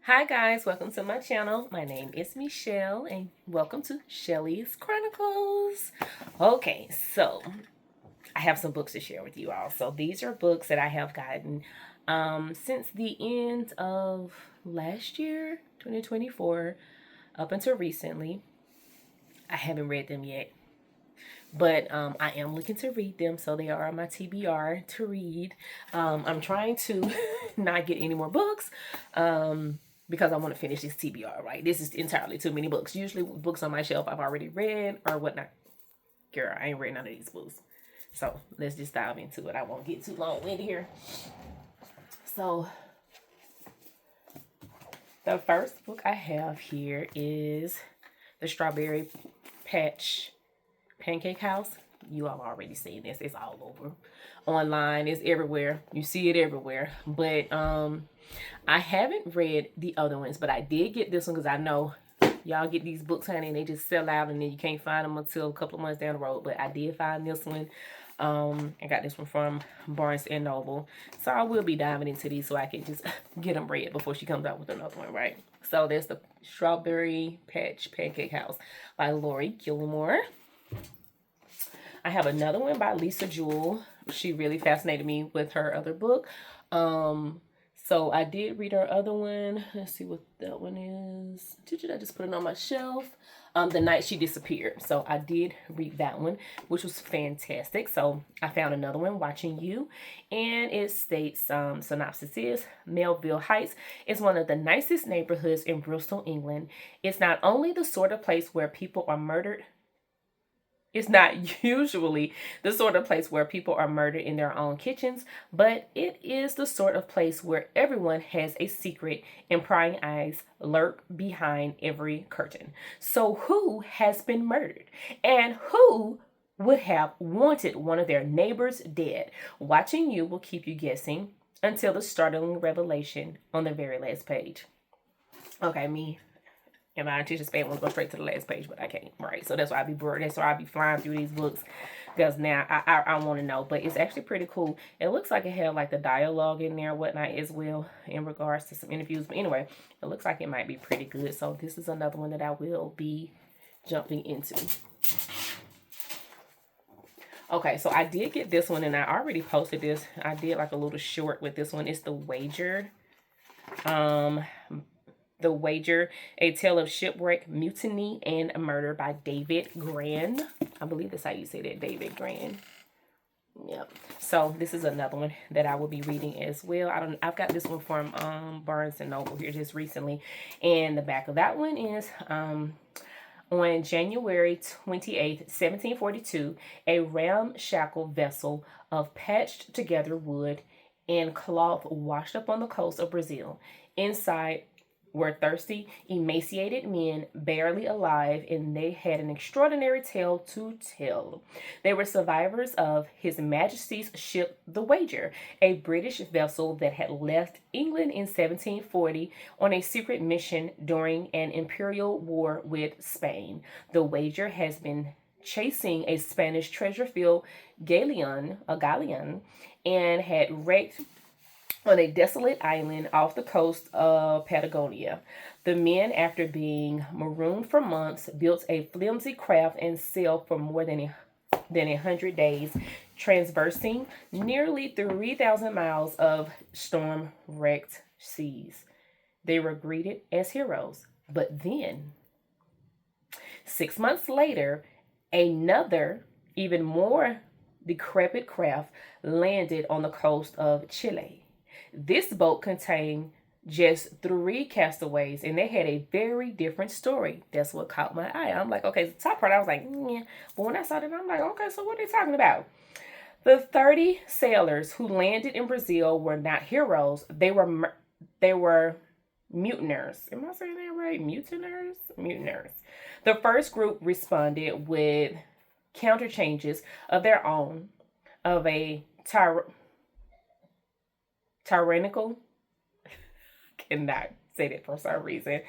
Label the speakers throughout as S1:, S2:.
S1: Hi guys, welcome to my channel. My name is Michelle and welcome to Shelly's Chronicles. Okay, so I have some books to share with you all. So these are books that I have gotten since the end of last year, 2024, up until recently. I haven't read them yet, but I am looking to read them, so they are on my TBR to read. I'm trying to not get any more books because I want to finish this TBR, right? This is entirely too many books. Usually books on my shelf I've already read or whatnot. Girl, I ain't read none of these books. So let's just dive into it. I won't get too long-winded here. So the first book I have here is The Strawberry Patch Pancake House. You all already seen this. It's all over online. It's everywhere. You see it everywhere. But I haven't read the other ones, but I did get this one because I know y'all get these books, honey, and they just sell out and then you can't find them until a couple of months down the road. But I did find this one. I got this one from Barnes and Noble. So I will be diving into these so I can just get them read before she comes out with another one, right? So there's The Strawberry Patch Pancake House by Lori Gilmore. I have another one by Lisa Jewell. She really fascinated me with her other book. So I did read her other one. Let's see what that one is. I just put it on my shelf. The Night She Disappeared. So I did read that one, which was fantastic. So I found another one, Watching You. And it states, synopsis is, Melville Heights is one of the nicest neighborhoods in Bristol, England. It's not only the sort of place where people are murdered. It's not usually the sort of place where people are murdered in their own kitchens, but it is the sort of place where everyone has a secret and prying eyes lurk behind every curtain. So who has been murdered? And who would have wanted one of their neighbors dead? Watching You will keep you guessing until the startling revelation on the very last page. Okay, me. And my attention span wants to go straight to the last page, but I can't. Right, so that's why I be bored. That's why I be flying through these books, because now I want to know. But it's actually pretty cool. It looks like it had like the dialogue in there, whatnot as well, in regards to some interviews. But anyway, it looks like it might be pretty good. So this is another one that I will be jumping into. Okay, so I did get this one, and I already posted this. I did like a little short with this one. It's The Wager. The Wager, A Tale of Shipwreck, Mutiny, and Murder by David Grann. I believe that's how you say that, David Grann. Yep. So this is another one that I will be reading as well. I've got this one from Barnes and Noble here just recently. And the back of that one is on January 28th, 1742, a ramshackle vessel of patched together wood and cloth washed up on the coast of Brazil. Inside were thirsty, emaciated men, barely alive, and they had an extraordinary tale to tell. They were survivors of His Majesty's ship, The Wager, a British vessel that had left England in 1740 on a secret mission during an imperial war with Spain. The Wager has been chasing a Spanish treasure-filled galleon, and had wrecked on a desolate island off the coast of Patagonia. The men, after being marooned for months, built a flimsy craft and sailed for more than 100 days, traversing nearly 3,000 miles of storm-wrecked seas. They were greeted as heroes. But then, 6 months later, another, even more decrepit craft landed on the coast of Chile. This boat contained just 3 castaways, and they had a very different story. That's what caught my eye. I'm like, okay, the top part, I was like, yeah. But when I saw that, I'm like, okay, so what are they talking about? The 30 sailors who landed in Brazil were not heroes. They were mutineers. Am I saying that right? Mutineers. The first group responded with counter changes of their own, of a tyrannical, cannot say that for some reason,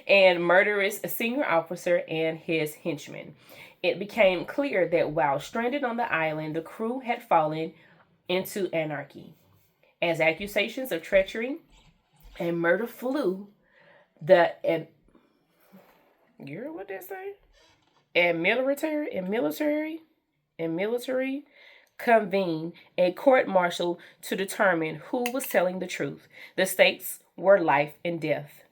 S1: and murderous senior officer and his henchmen. It became clear that while stranded on the island, the crew had fallen into anarchy. As accusations of treachery and murder flew, and girl, what they say? And military convened a court martial to determine who was telling the truth. The stakes were life and death.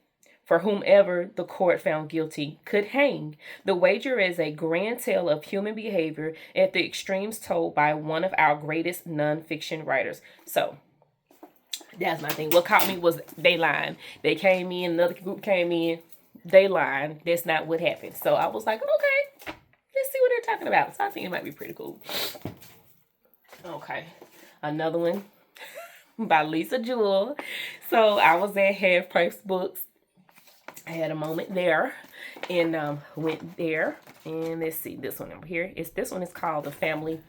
S1: For whomever the court found guilty could hang. The wager is a grand tale of human behavior at the extremes told by one of our greatest nonfiction writers. So, that's my thing. What caught me was they lying. They came in, another group came in, they lying. That's not what happened. So I was like, okay, let's see what they're talking about. So I think it might be pretty cool. Okay, another one by Lisa Jewell. So I was at Half Price Books. I had a moment there and went there. And let's see this one over here. This one is called The Family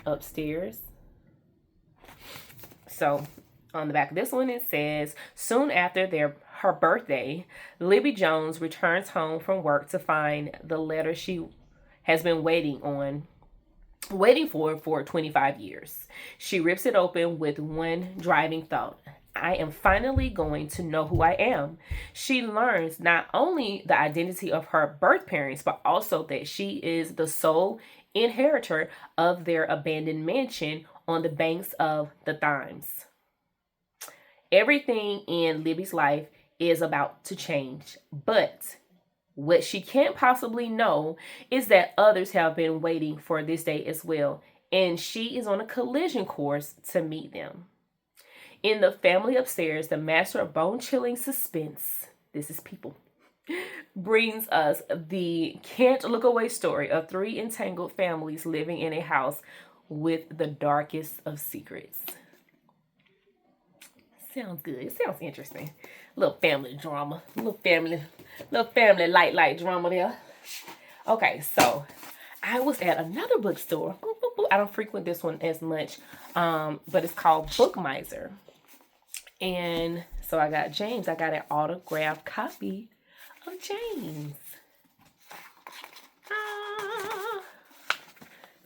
S1: Upstairs. So on the back of this one it says, soon after her birthday, Libby Jones returns home from work to find the letter she has been waiting for 25 years. She rips it open with one driving thought. I am finally going to know who I am. She learns not only the identity of her birth parents, but also that she is the sole inheritor of their abandoned mansion on the banks of the Thames. Everything in Libby's life is about to change, but what she can't possibly know is that others have been waiting for this day as well, and she is on a collision course to meet them. In The Family Upstairs, the master of bone-chilling suspense, this is people, brings us the can't-look-away story of three entangled families living in a house with the darkest of secrets. Sounds good. It sounds interesting. Little family drama. Little family light drama there. Okay, so I was at another bookstore. I don't frequent this one as much, but it's called Book Miser. And so I got James. I got an autographed copy of James.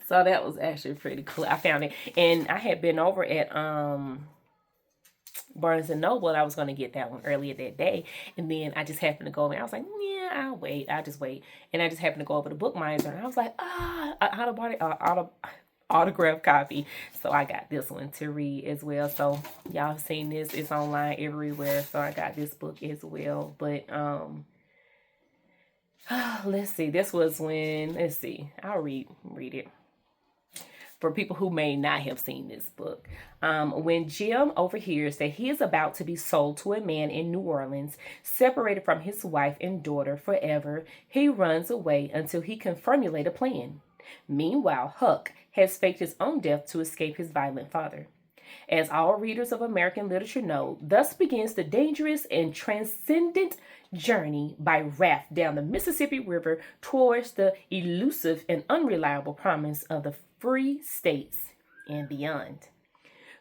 S1: So that was actually pretty cool. I found it. And I had been over at Barnes & Noble. I was going to get that one earlier that day. And then I just happened to go over. I was like, yeah, I'll wait. I'll just wait. And I just happened to go over to Book Miser. And I was like, autographed copy. So I got this one to read as well. So y'all have seen this. It's online everywhere. So I got this book as well. But let's see. This was when, let's see. I'll read it. For people who may not have seen this book. When Jim overhears that he is about to be sold to a man in New Orleans, separated from his wife and daughter forever, he runs away until he can formulate a plan. Meanwhile, Huck has faked his own death to escape his violent father. As all readers of American literature know, thus begins the dangerous and transcendent journey by raft down the Mississippi River towards the elusive and unreliable promise of the free states and beyond.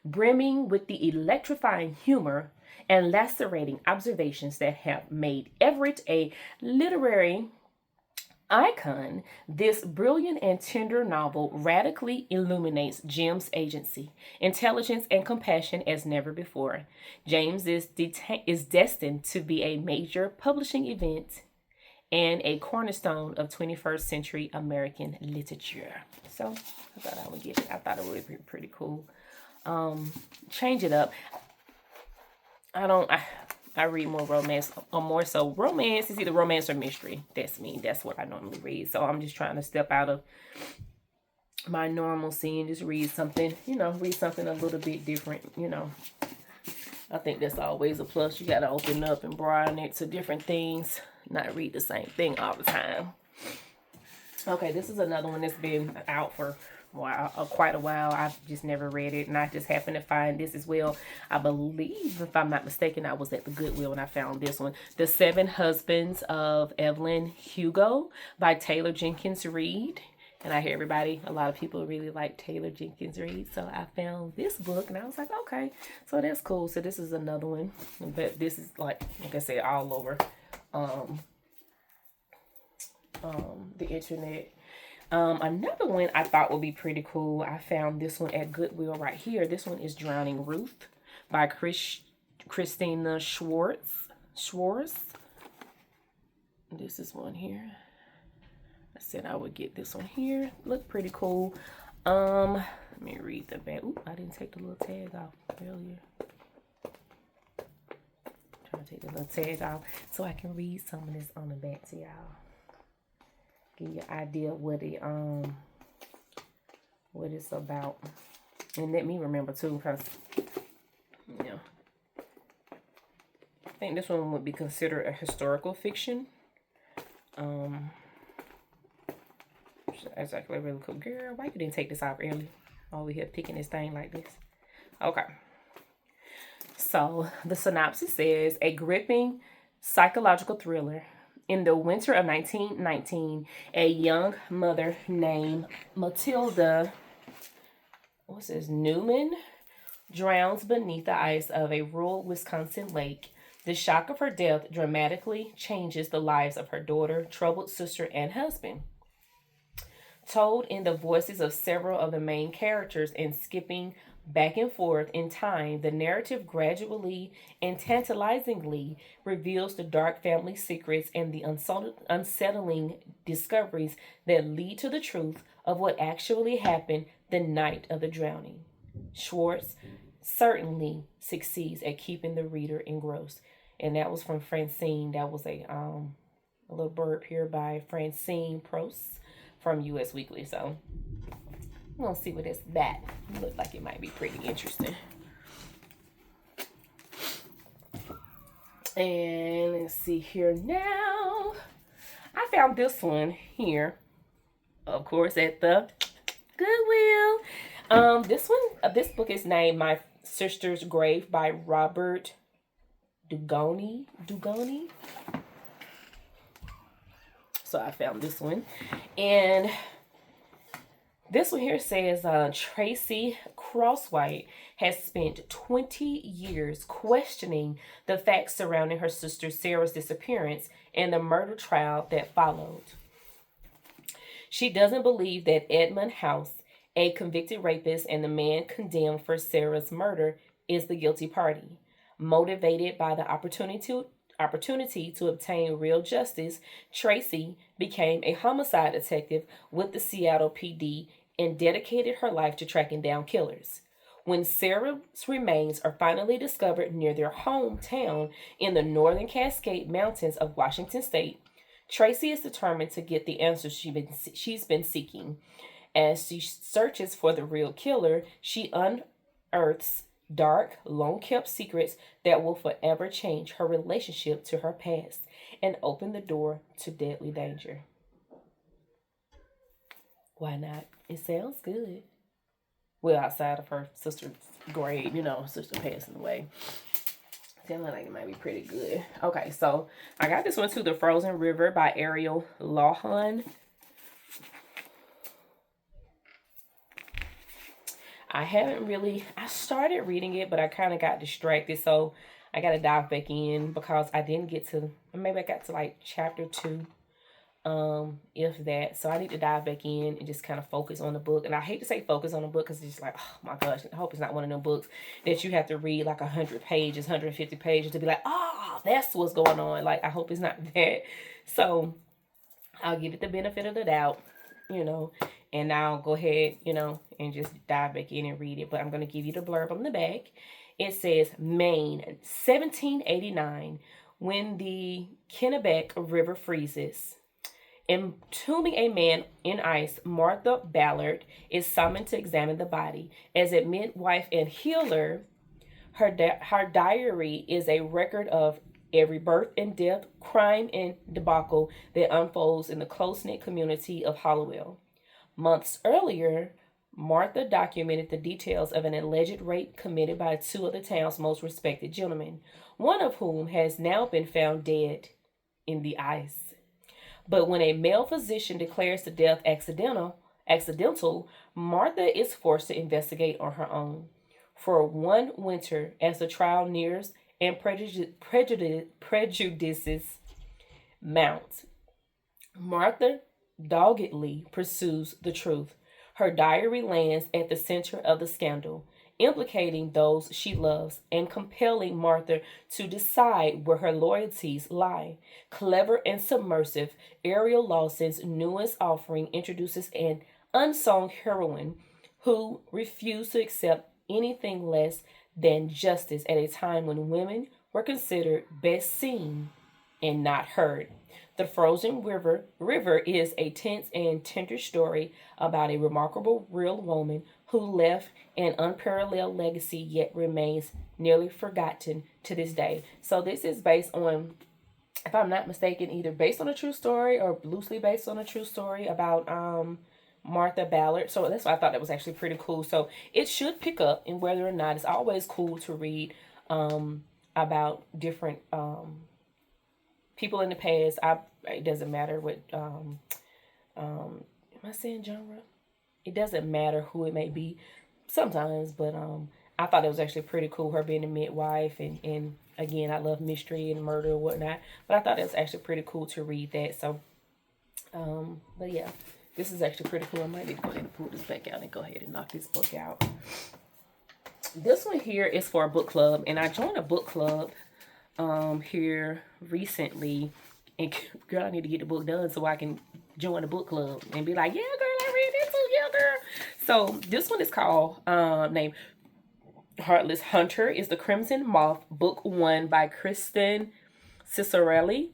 S1: Brimming with the electrifying humor and lacerating observations that have made Everett a literary icon, this brilliant and tender novel radically illuminates Jim's agency, intelligence, and compassion as never before. James is destined to be a major publishing event and a cornerstone of 21st century American literature. So I thought I would get it. I thought it would be pretty cool. Change it up. I read more romance, or more so romance. Is either romance or mystery. That's me. That's what I normally read. So I'm just trying to step out of my normalcy and just read something, read something a little bit different, I think that's always a plus. You got to open up and broaden it to different things, not read the same thing all the time. Okay, this is another one that's been out for quite a while. I've just never read it, and I just happened to find this as well. I believe, if I'm not mistaken, I was at the Goodwill and I found this one. The Seven Husbands of Evelyn Hugo by Taylor Jenkins Reid. And I hear a lot of people really like Taylor Jenkins Reid. So I found this book and I was like, okay, so that's cool. So this is another one. But this is like I said, all over the internet. Another one I thought would be pretty cool. I found this one at Goodwill right here. This one is Drowning Ruth by Christina Schwartz. This is one here. I said I would get this one here. Look pretty cool. Let me read the back. Ooh, I didn't take the little tag off earlier. Trying to take the little tag off so I can read some of this on the back to y'all. Give you an idea what it's about. And let me remember too, because yeah. I think this one would be considered a historical fiction. That's actually really cool. Girl, why you didn't take this off early? Over here picking this thing like this. Okay. So the synopsis says, a gripping psychological thriller. In the winter of 1919, a young mother named Matilda, Newman, drowns beneath the ice of a rural Wisconsin lake. The shock of her death dramatically changes the lives of her daughter, troubled sister, and husband. Told in the voices of several of the main characters and skipping back and forth in time, the narrative gradually and tantalizingly reveals the dark family secrets and the unsettling discoveries that lead to the truth of what actually happened the night of the drowning. Schwartz certainly succeeds at keeping the reader engrossed. And that was from Francine. That was a little blurb here by Francine Prost from US Weekly. So we're gonna see what that looks like. It might be pretty interesting. And let's see here now. I found this one here, of course, at the Goodwill. This book is named My Sister's Grave by Robert Dugoni. So I found this one. And this one here says Tracy Crosswhite has spent 20 years questioning the facts surrounding her sister Sarah's disappearance and the murder trial that followed. She doesn't believe that Edmund House, a convicted rapist and the man condemned for Sarah's murder, is the guilty party. Motivated by the opportunity to obtain real justice, Tracy became a homicide detective with the Seattle PD and dedicated her life to tracking down killers. When Sarah's remains are finally discovered near their hometown in the northern Cascade Mountains of Washington State, Tracy is determined to get the answers she's been seeking. As she searches for the real killer, she unearths dark, long-kept secrets that will forever change her relationship to her past and open the door to deadly danger. Why not? It sounds good. Well, outside of her sister's grave, sister passing away. Sounds like it might be pretty good. Okay, so I got this one too, The Frozen River by Ariel Lawhon. I started reading it, but I kind of got distracted, so I got to dive back in because I didn't get to, maybe I got to like chapter 2, if that. So I need to dive back in and just kind of focus on the book. And I hate to say focus on the book because it's just like, oh my gosh, I hope it's not one of them books that you have to read like 100 pages, 150 pages to be like, oh, that's what's going on. Like, I hope it's not that. So I'll give it the benefit of the doubt, and I'll go ahead, and just dive back in and read it. But I'm going to give you the blurb on the back. It says, Maine, 1789, when the Kennebec River freezes. Entombing a man in ice, Martha Ballard is summoned to examine the body. As a midwife and healer, her diary is a record of every birth and death, crime and debacle that unfolds in the close-knit community of Hollowell. Months earlier, Martha documented the details of an alleged rape committed by 2 of the town's most respected gentlemen, one of whom has now been found dead in the ice. But when a male physician declares the death accidental, Martha is forced to investigate on her own. For one winter, as the trial nears and prejudices mount, Martha doggedly pursues the truth. Her diary lands at the center of the scandal. implicating those she loves, and compelling Martha to decide where her loyalties lie. Clever and submersive, Ariel Lawson's newest offering introduces an unsung heroine who refused to accept anything less than justice at a time when women were considered best seen and not heard. The Frozen River is a tense and tender story about a remarkable real woman who left an unparalleled legacy yet remains nearly forgotten to this day. So this is based on, if I'm not mistaken, either based on a true story or loosely based on a true story about Martha Ballard. So that's why I thought that was actually pretty cool. So it should pick up, and whether or not, it's always cool to read about different people in the past. It doesn't matter what am I saying genre? It doesn't matter who it may be sometimes, but I thought it was actually pretty cool, her being a midwife, and again, I love mystery and murder and whatnot, but I thought it was actually pretty cool to read that. So but yeah, this is actually pretty cool. I might need to go ahead and pull this back out and go ahead and knock this book out. This one here is for a book club, and I joined a book club here recently, and girl, I need to get the book done so I can join the book club and be like, yeah girl, I read this too, yeah girl. So this one is called named Heartless Hunter. Is the Crimson Moth, book 1 by Kristen Cicerelli.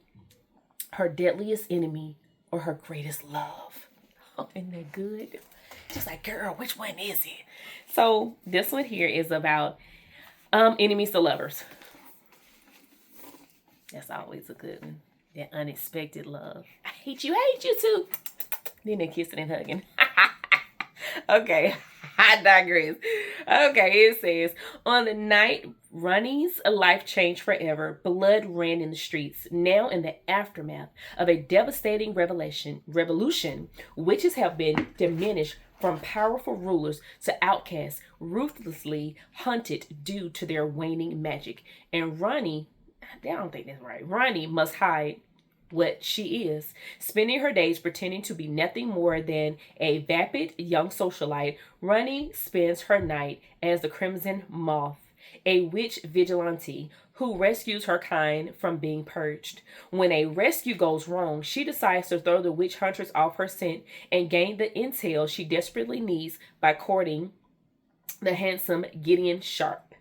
S1: Her deadliest enemy or her greatest love. Oh, isn't that good? Just like, girl, which one is it? So this one here is about enemies to lovers. That's always a good one. That unexpected love. I hate you too. Then they're kissing and hugging. Okay, I digress. Okay, it says, on the night Ronnie's life changed forever, blood ran in the streets. Now, in the aftermath of a devastating revolution, witches have been diminished from powerful rulers to outcasts, ruthlessly hunted due to their waning magic. And Ronnie, I don't think that's right. Ronnie must hide what she is, spending her days pretending to be nothing more than a vapid young socialite. Ronnie spends her night as the Crimson Moth, a witch vigilante who rescues her kind from being purged. When a rescue goes wrong, she decides to throw the witch hunters off her scent and gain the intel she desperately needs by courting the handsome Gideon Sharp.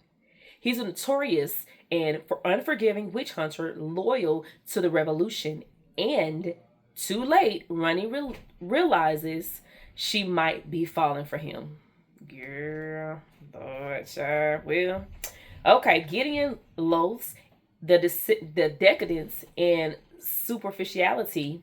S1: He's a notorious and unforgiving witch hunter, loyal to the revolution. And too late, Ronnie realizes she might be falling for him. Girl, Lord, sure will. Okay, Gideon loathes the decadence and superficiality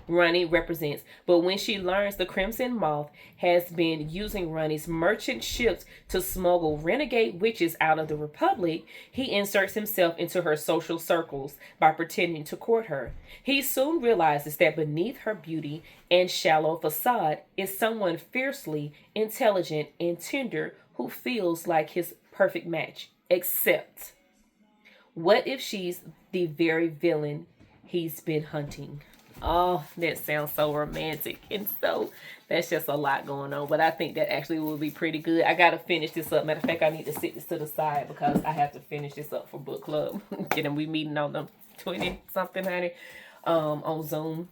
S1: Ronnie represents. But when she learns the Crimson Moth has been using Ronnie's merchant ships to smuggle renegade witches out of the Republic, he inserts himself into her social circles by pretending to court her. He soon realizes that beneath her beauty and shallow facade is someone fiercely intelligent and tender who feels like his perfect match. Except, what if she's the very villain he's been hunting? Oh, that sounds so romantic. And so that's just a lot going on. But I think that actually will be pretty good. I got to finish this up. Matter of fact, I need to sit this to the side because I have to finish this up for book club. Getting we meeting on the 20-something, honey, on Zoom.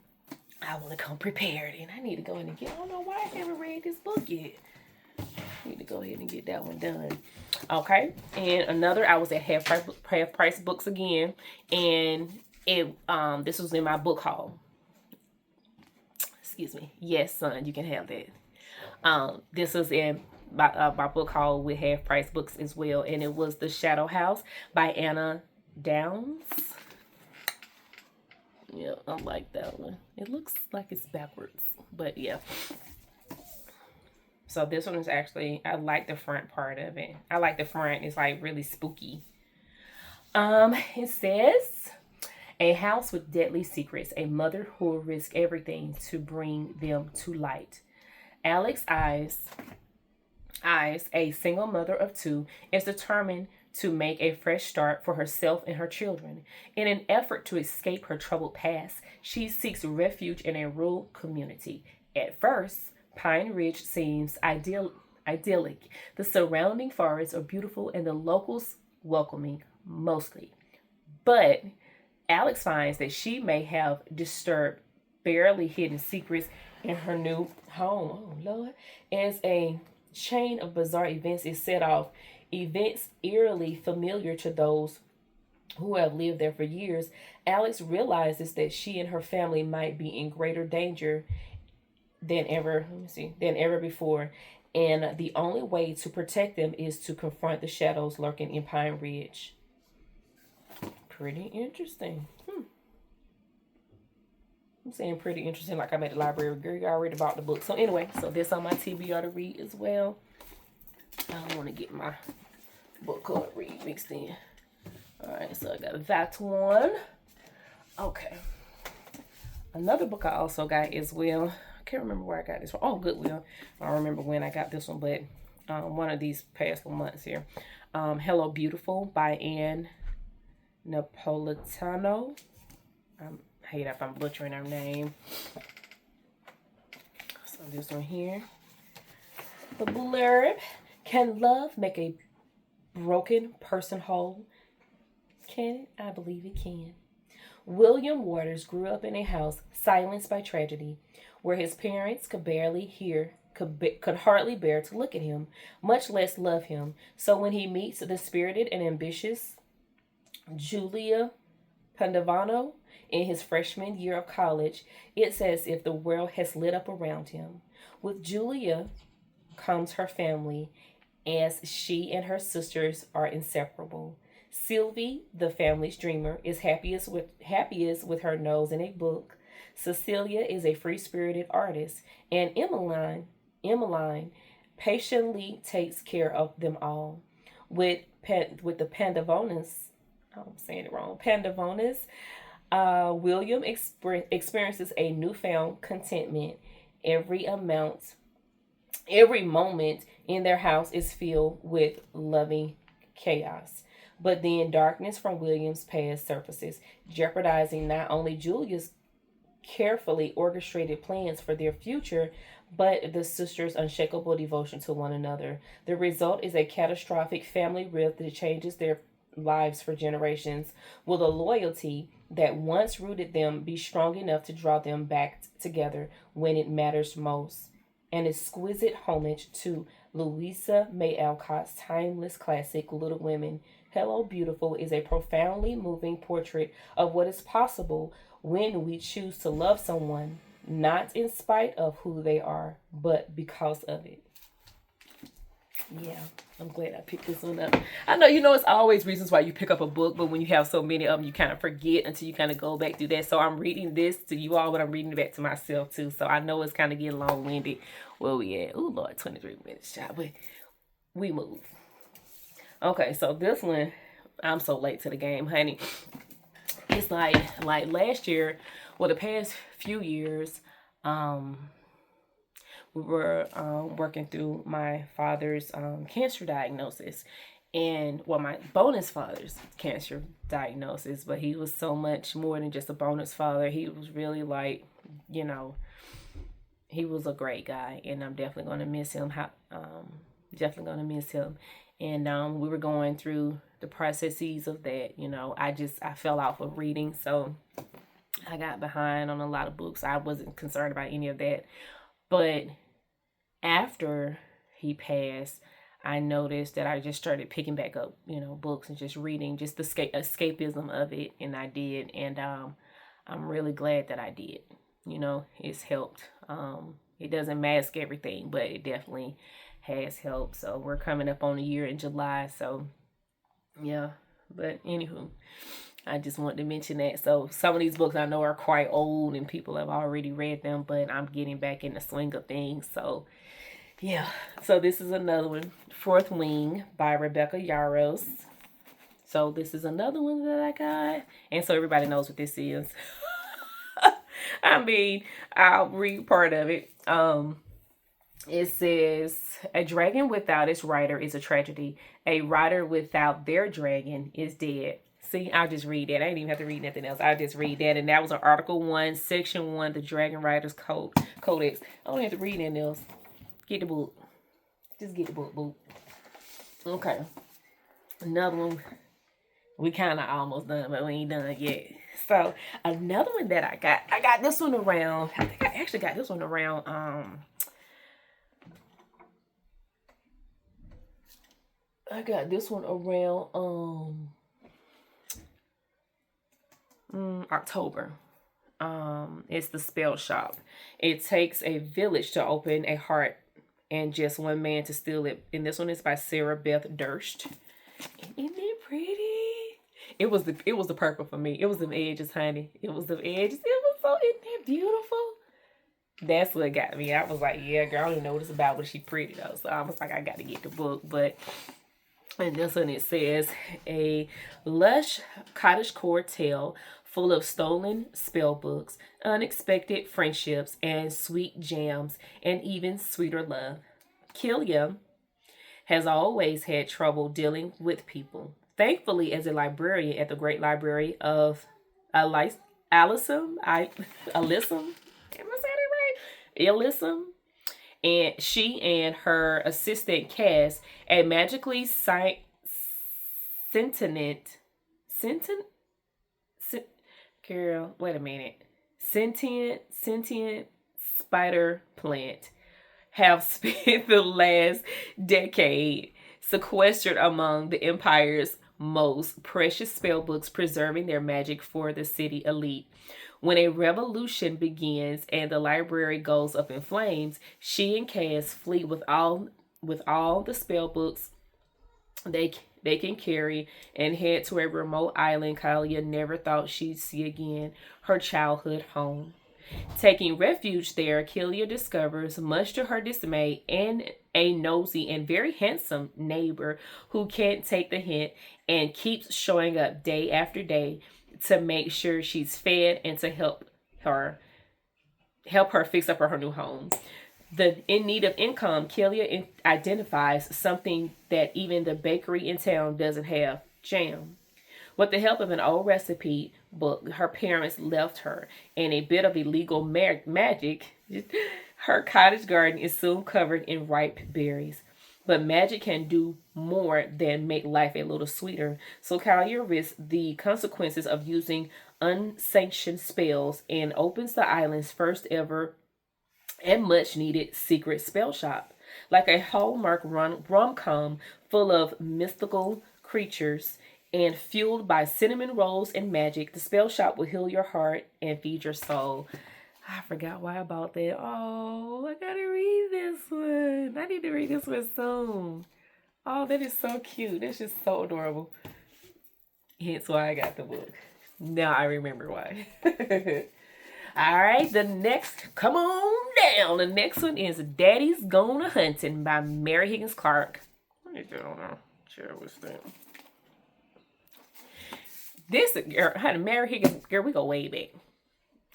S1: I want to come prepared. And I need to go in and get, I don't know why I haven't read this book yet. I need to go ahead and get that one done. Okay. And another, I was at half price books again. And this was in my book haul. Excuse me. Yes, son, you can have that. This was in my book haul with half price books as well, and it was The Shadow House by Anna Downs. Yeah, I like that one. It looks like it's backwards, but yeah. So this one is actually, I like the front part of it. I like the front. It's like really spooky. It says, a house with deadly secrets, a mother who will risk everything to bring them to light. Alex Ives, a single mother of 2, is determined to make a fresh start for herself and her children. In an effort to escape her troubled past, she seeks refuge in a rural community. At first, Pine Ridge seems idyllic. The surrounding forests are beautiful and the locals welcoming mostly. But Alex finds that she may have disturbed barely hidden secrets in her new home. Oh, Lord. As a chain of bizarre events is set off, events eerily familiar to those who have lived there for years, Alex realizes that she and her family might be in greater danger than ever before. And the only way to protect them is to confront the shadows lurking in Pine Ridge. Pretty interesting. I'm saying pretty interesting, like I'm at the library. Girl, you already bought the book. So anyway, so this on my TBR to read as well. I don't want to get my book called read mixed in. Alright, so I got that one. Okay. Another book I also got as well. I can't remember where I got this from. Oh, Goodwill. I don't remember when I got this one, but one of these past months here. Hello Beautiful by Anne Napolitano. I hate if I'm butchering her name. So this one here. The blurb. Can love make a broken person whole? Can it? I believe it can. William Waters grew up in a house silenced by tragedy, where his parents could hardly bear to look at him, much less love him. So when he meets the spirited and ambitious Julia Pandavano in his freshman year of college, it's as if the world has lit up around him. With Julia comes her family, as she and her sisters are inseparable. Sylvie, the family's dreamer, is happiest with her nose in a book. Cecilia is a free-spirited artist, and Emmeline patiently takes care of them all. With the Pandavonas, I'm saying it wrong, Pandavonas, William experiences a newfound contentment. Every moment in their house is filled with loving chaos. But then darkness from William's past surfaces, jeopardizing not only Julia's carefully orchestrated plans for their future, but the sisters' unshakable devotion to one another. The result is a catastrophic family rift that changes their lives for generations. Will the loyalty that once rooted them be strong enough to draw them back together when it matters most? An exquisite homage to Louisa May Alcott's timeless classic Little Women. Hello Beautiful is a profoundly moving portrait of what is possible when we choose to love someone, not in spite of who they are, but because of it. Yeah, I'm glad I picked this one up. I know, it's always reasons why you pick up a book, but when you have so many of them, you kind of forget until you kind of go back through that. So I'm reading this to you all, but I'm reading it back to myself too. So I know it's kind of getting long-winded. Where we at? Oh, Lord, 23 minutes, child. But we move. Okay, so this one, I'm so late to the game, honey. It's like last year, well, the past few years, we were working through my father's cancer diagnosis. And, well, my bonus father's cancer diagnosis. But he was so much more than just a bonus father. He was really like, he was a great guy. And I'm definitely going to miss him. Definitely going to miss him. And we were going through the processes of that. I fell off of reading. So I got behind on a lot of books. I wasn't concerned about any of that. But after he passed, I noticed that I just started picking back up, books and just reading, just the escapism of it. And I did. And I'm really glad that I did. It's helped. It doesn't mask everything, but it definitely has helped. So we're coming up on a year in July. So yeah, but anywho, I just wanted to mention that. So some of these books I know are quite old and people have already read them, but I'm getting back in the swing of things. So yeah, so this is another one, Fourth Wing by Rebecca Yarros. So this is another one that I got. And so everybody knows what this is. I mean, I'll read part of it. It says, a dragon without its rider is a tragedy. A rider without their dragon is dead. See, I'll just read that. I didn't even have to read nothing else. I'll just read that. And that was on Article 1, Section 1, the Dragon Riders Codex. I don't have to read anything else. Get the book. Just get the book, boo. Okay. Another one. We kind of almost done, but we ain't done yet. So, another one that I got this one around, I think I actually got this one around, I got this one around, October. It's the Spellshop. It takes a village to open a heart and just one man to steal it. And this one is by Sarah Beth Durst. Isn't it pretty? It was the purple for me. It was the edges, honey. It was the edges. It was so, isn't that beautiful? That's what got me. I was like, yeah, girl, I don't even know what it's about, but she pretty though. So I was like, I got to get the book. But and this one, it says, a lush cottagecore tale full of stolen spell books, unexpected friendships, and sweet jams, and even sweeter love. Killia has always had trouble dealing with people. Thankfully, as a librarian at the Great Library of Alyssum, am I saying it right? Alyssum. And she and her assistant Cass, a magically sentient, girl, wait a minute, sentient spider plant, have spent the last decade sequestered among the Empire's most precious spellbooks, preserving their magic for the city elite. When a revolution begins and the library goes up in flames, she and Cass flee with all the spell books they can carry and head to a remote island Kalia never thought she'd see again, her childhood home. Taking refuge there, Killia discovers, much to her dismay, a nosy and very handsome neighbor who can't take the hint and keeps showing up day after day to make sure she's fed and to help her fix up her new home. In need of income, Killia identifies something that even the bakery in town doesn't have: jam. With the help of an old recipe book her parents left her and a bit of illegal magic, her cottage garden is soon covered in ripe berries. But magic can do more than make life a little sweeter, so Kalia risks the consequences of using unsanctioned spells and opens the island's first ever and much needed secret spell shop. Like a Hallmark rom-com full of mystical creatures and fueled by cinnamon rolls and magic, the spell shop will heal your heart and feed your soul. I forgot why I bought that. Oh, I gotta read this one. I need to read this one soon. Oh, that is so cute. That's just so adorable. Hence why I got the book. Now I remember why. All right, the next, come on down. The next one is Daddy's Gone Hunting by Mary Higgins Clark. Let me get on there. Share with them. This girl, honey, Mary Higgins, girl, we go way back.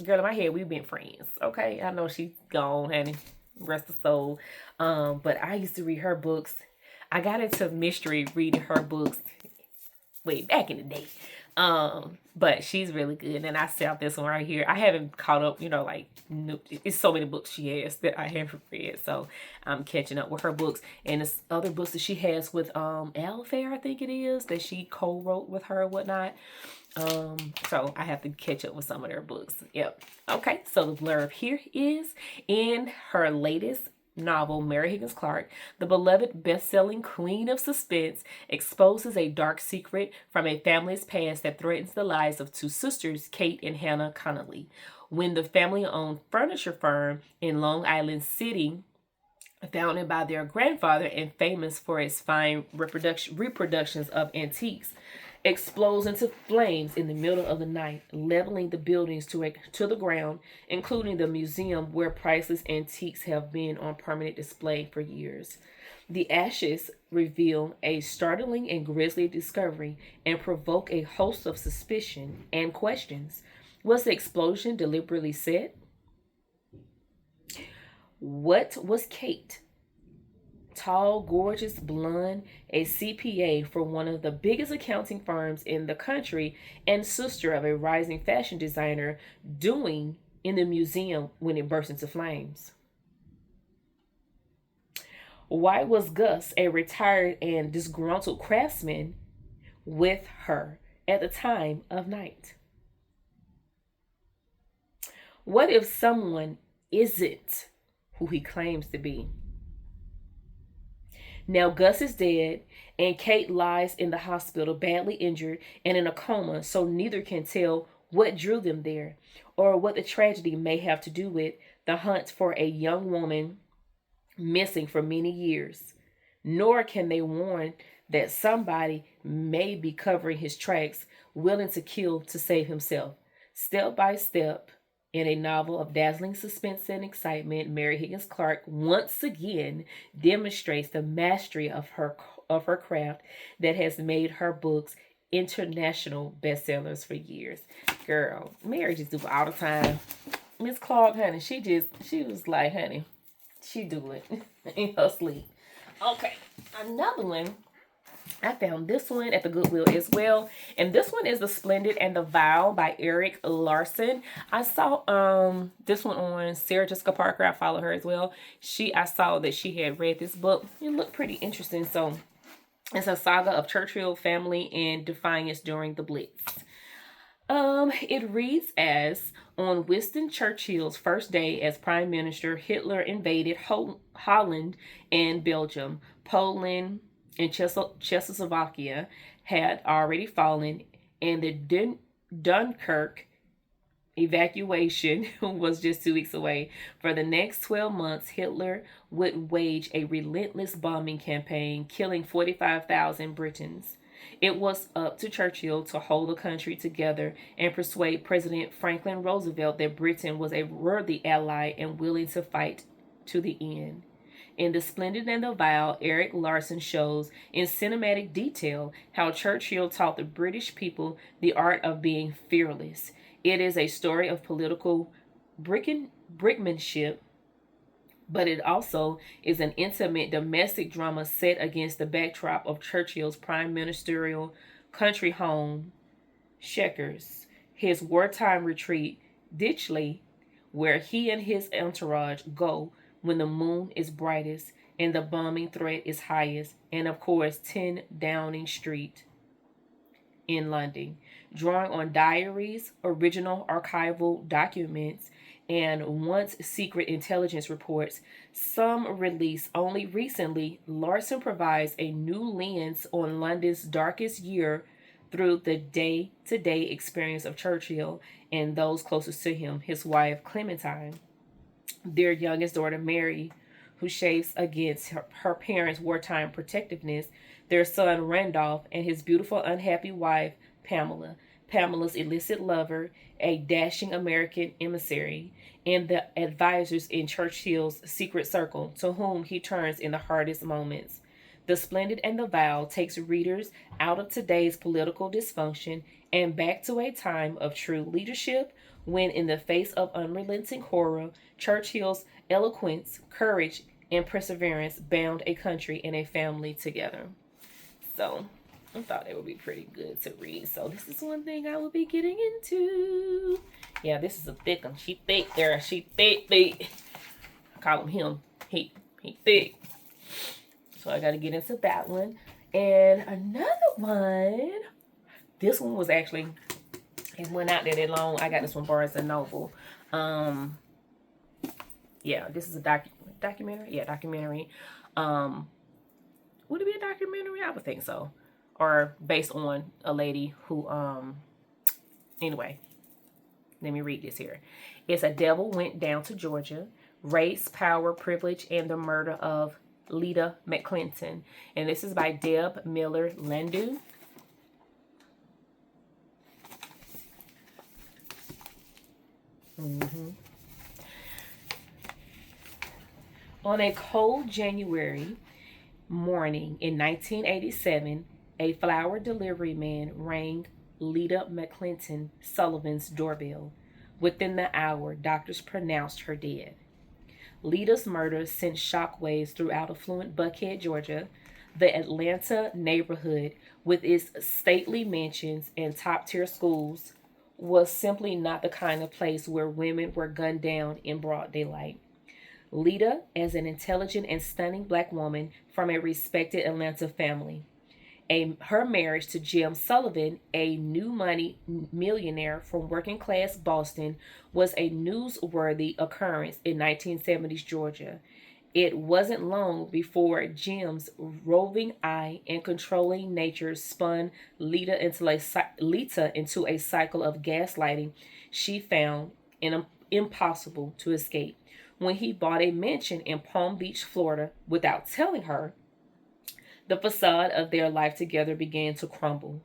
S1: Girl, in my head, we've been friends. Okay, I know she's gone, honey. Rest her soul. But I used to read her books. I got into mystery reading her books way back in the day. But she's really good. And I set this one right here. I haven't caught up, it's so many books she has that I haven't read. So I'm catching up with her books. And it's other books that she has with Alfair, I think it is, that she co-wrote with her and whatnot. So I have to catch up with some of their books. Yep. Okay, so the blurb here is, in her latest novel, Mary Higgins Clark, the beloved best-selling queen of suspense, exposes a dark secret from a family's past that threatens the lives of two sisters, Kate and Hannah Connolly. When the family-owned furniture firm in Long Island City, founded by their grandfather and famous for its fine reproductions of antiques, explodes into flames in the middle of the night, leveling the buildings to the ground, including the museum where priceless antiques have been on permanent display for years. The ashes reveal a startling and grisly discovery and provoke a host of suspicion and questions. Was the explosion deliberately set? What was Kate? Tall, gorgeous, blonde, a CPA for one of the biggest accounting firms in the country and sister of a rising fashion designer, doing in the museum when it burst into flames? Why was Gus, a retired and disgruntled craftsman, with her at the time of night? What if someone isn't who he claims to be? Now Gus is dead, and Kate lies in the hospital badly injured and in a coma, so neither can tell what drew them there or what the tragedy may have to do with the hunt for a young woman missing for many years. Nor can they warn that somebody may be covering his tracks, willing to kill to save himself. Step by step, in a novel of dazzling suspense and excitement, Mary Higgins Clark once again demonstrates the mastery of her craft that has made her books international bestsellers for years. Girl, Mary just do it all the time. Miss Clark, honey, she was like, honey, she do it in her sleep. Okay, another one. I found this one at the Goodwill as well. And this one is The Splendid and the Vow by Erik Larson. I saw this one on Sarah Jessica Parker. I follow her as well. I saw that she had read this book. It looked pretty interesting. So it's a saga of Churchill family and defiance during the Blitz. It reads as, on Winston Churchill's first day as Prime Minister, Hitler invaded Holland and Belgium. Poland and Czechoslovakia had already fallen, and the Dunkirk evacuation was just 2 weeks away. For the next 12 months, Hitler would wage a relentless bombing campaign, killing 45,000 Britons. It was up to Churchill to hold the country together and persuade President Franklin Roosevelt that Britain was a worthy ally and willing to fight to the end. In The Splendid and the Vow, Erik Larson shows in cinematic detail how Churchill taught the British people the art of being fearless. It is a story of political brinkmanship, but it also is an intimate domestic drama set against the backdrop of Churchill's prime ministerial country home, Chequers, his wartime retreat, Ditchley, where he and his entourage go when the moon is brightest and the bombing threat is highest, and of course 10 Downing Street in London, drawing on diaries, original archival documents, and once secret intelligence reports, some released only recently. Larson provides a new lens on London's darkest year through the day-to-day experience of Churchill and those closest to him, his wife Clementine, their youngest daughter Mary, who chafes against her parents' wartime protectiveness, their son Randolph, and his beautiful unhappy wife Pamela, Pamela's illicit lover, a dashing American emissary, and the advisors in Churchill's secret circle to whom he turns in the hardest moments. The Splendid and the Vow takes readers out of today's political dysfunction and back to a time of true leadership when, in the face of unrelenting horror, Churchill's eloquence, courage, and perseverance bound a country and a family together. So, I thought it would be pretty good to read. So, this is one thing I will be getting into. Yeah, this is a thick one. She thick, girl. She thick. I call him. He thick. So, I got to get into that one. And another one. This one was actually... It went out there that long. I got this from Barnes and Noble. Yeah, this is a documentary. Yeah, documentary. Would it be a documentary? I would think so. Or based on a lady who, anyway, let me read this here. It's A Devil Went Down to Georgia, Race, Power, Privilege, and the Murder of Lita McClinton. And this is by Deb Miller Landu. On a cold January morning in 1987, a flower delivery man rang Lita McClinton Sullivan's doorbell. Within the hour, doctors pronounced her dead. Lita's murder sent shockwaves throughout affluent Buckhead, Georgia. The Atlanta neighborhood, with its stately mansions and top-tier schools, was simply not the kind of place where women were gunned down in broad daylight. Lita as an intelligent and stunning black woman from a respected Atlanta family. Her marriage to Jim Sullivan, a new money millionaire from working class Boston, was a newsworthy occurrence in 1970s Georgia. It wasn't long before Jim's roving eye and controlling nature spun Lita into a cycle of gaslighting she found impossible to escape. When he bought a mansion in Palm Beach, Florida, without telling her, the facade of their life together began to crumble.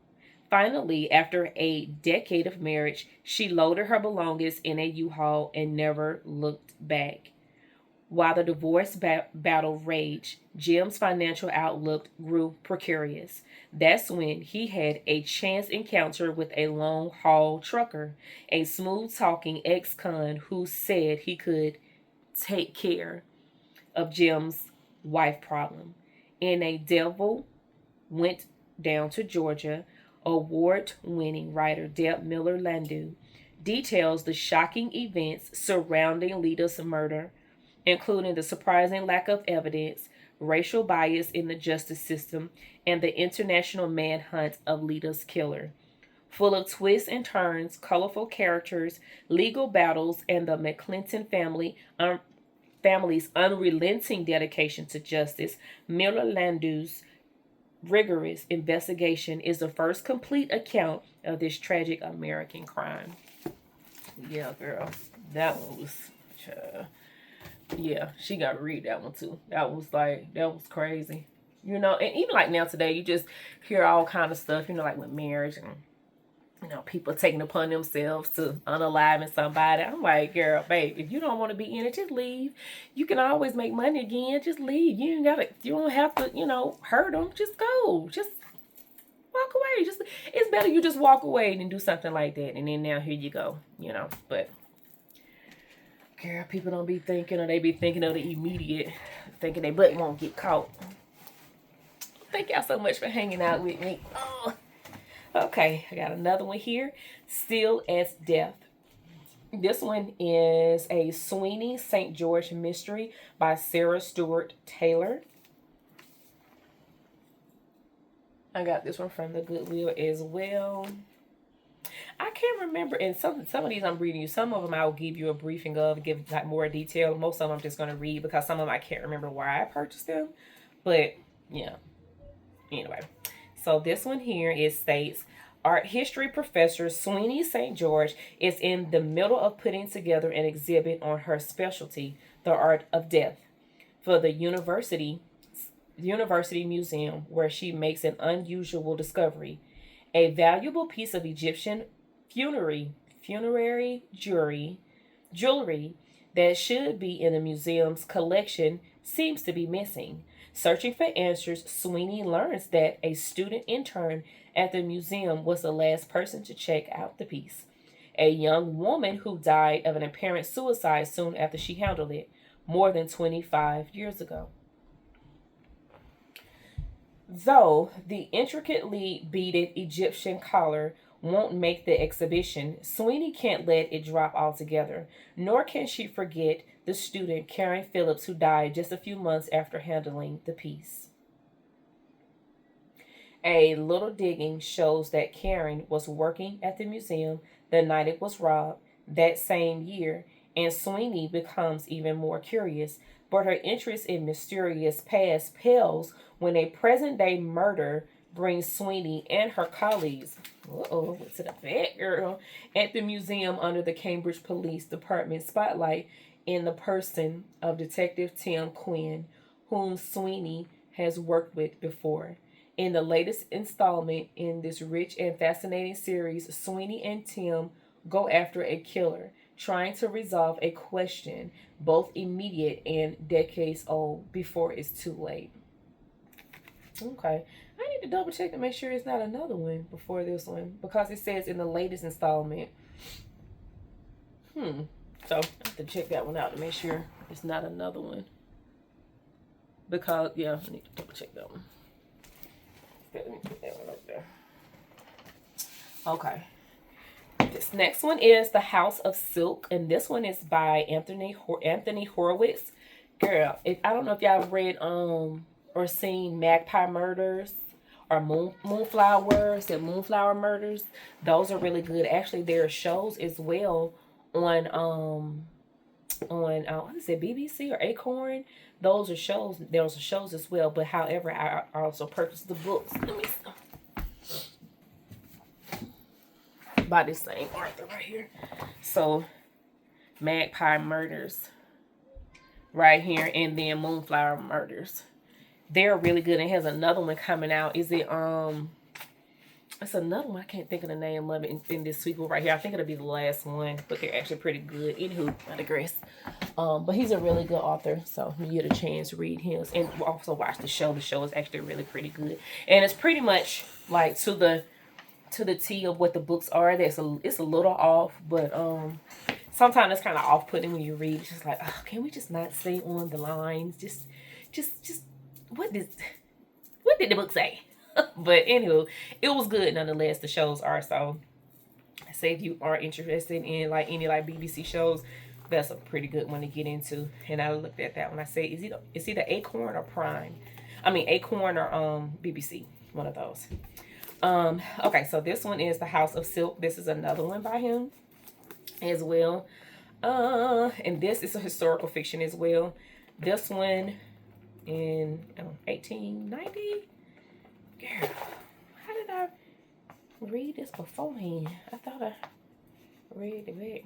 S1: Finally, after a decade of marriage, she loaded her belongings in a U-Haul and never looked back. While the divorce battle raged, Jim's financial outlook grew precarious. That's when he had a chance encounter with a long haul trucker, a smooth talking ex con who said he could take care of Jim's wife problem. In A Devil Went Down to Georgia, award-winning writer Deb Miller Landau details the shocking events surrounding Lita's murder, including the surprising lack of evidence, racial bias in the justice system, and the international manhunt of Lita's killer. Full of twists and turns, colorful characters, legal battles, and the McClinton family's unrelenting dedication to justice, Miller Landau's rigorous investigation is the first complete account of this tragic American crime. Yeah, girl, that one was... yeah, she got to read that one too. That was crazy. You know, and even like now today, you just hear all kind of stuff, you know, like with marriage and, you know, people taking upon themselves to unaliving somebody. I'm like, girl, babe, if you don't want to be in it, just leave. You can always make money again. Just leave. You don't have to, you know, hurt them. Just go. Just walk away. It's better you just walk away than do something like that. And then now here you go, you know, but... girl, people don't be thinking, or they be thinking of the immediate, thinking they butt won't get caught. Thank y'all so much for hanging out with me. Oh. Okay, I got another one here. Still as Death. This one is a Sweeney St. George mystery by Sarah Stewart Taylor. I got this one from the Goodwill as well. I can't remember, and some of these I'm reading you. Some of them I'll give you a briefing of, give like more detail. Most of them I'm just going to read because some of them I can't remember why I purchased them. But, yeah. Anyway. So this one here, it states, art history professor Sweeney St. George is in the middle of putting together an exhibit on her specialty, the art of death, for the University Museum, where she makes an unusual discovery. A valuable piece of Egyptian funerary jewelry that should be in the museum's collection seems to be missing. Searching for answers, Sweeney learns that a student intern at the museum was the last person to check out the piece. A young woman who died of an apparent suicide soon after she handled it, more than 25 years ago. Though the intricately beaded Egyptian collar won't make the exhibition, Sweeney can't let it drop altogether, nor can she forget the student Karen Phillips who died just a few months after handling the piece. A little digging shows that Karen was working at the museum the night it was robbed that same year, and Sweeney becomes even more curious, but her interest in mysterious past pales when a present-day murder brings Sweeney and her colleagues to the back, girl, at the museum under the Cambridge Police Department spotlight in the person of Detective Tim Quinn, whom Sweeney has worked with before. In the latest installment in this rich and fascinating series, Sweeney and Tim go after a killer, trying to resolve a question both immediate and decades old before it's too late. Okay. I need to double check to make sure it's not another one before this one, because it says in the latest installment. So I have to check that one out to make sure it's not another one. Because, yeah, I need to double check that one. Let me put that one up there. Okay. This next one is The House of Silk, and this one is by Anthony Horowitz. Girl, I don't know if y'all have read or seen Magpie Murders or Moonflowers and Moonflower Murders. Those are really good. Actually, there are shows as well on what is it, BBC or Acorn. Those are shows. Those are shows as well. But however, I also purchased the books. Let me by this same author right here. So Magpie Murders right here, and then Moonflower Murders. They're really good. It has another one coming out. Is it it's another one. I can't think of the name of it in this sequel right here. I think it'll be the last one, but they're actually pretty good. Anywho, I digress. But he's a really good author, so you get a chance to read his and also watch the show. The show is actually really pretty good, and it's pretty much like to the T of what the books are. It's a little off, but sometimes it's kind of off-putting when you read. It's just like, oh, can we just not say on the lines? Just what did the book say? But anywho, it was good nonetheless. The shows are, so say if you are interested in like any like BBC shows, that's a pretty good one to get into. And I looked at that one. I say it's either Acorn or Prime. I mean Acorn or BBC, one of those. Okay, so this one is The House of Silk. This is another one by him as well. And this is a historical fiction as well. This one in 1890. Girl, how did I read this beforehand? I thought I read it back.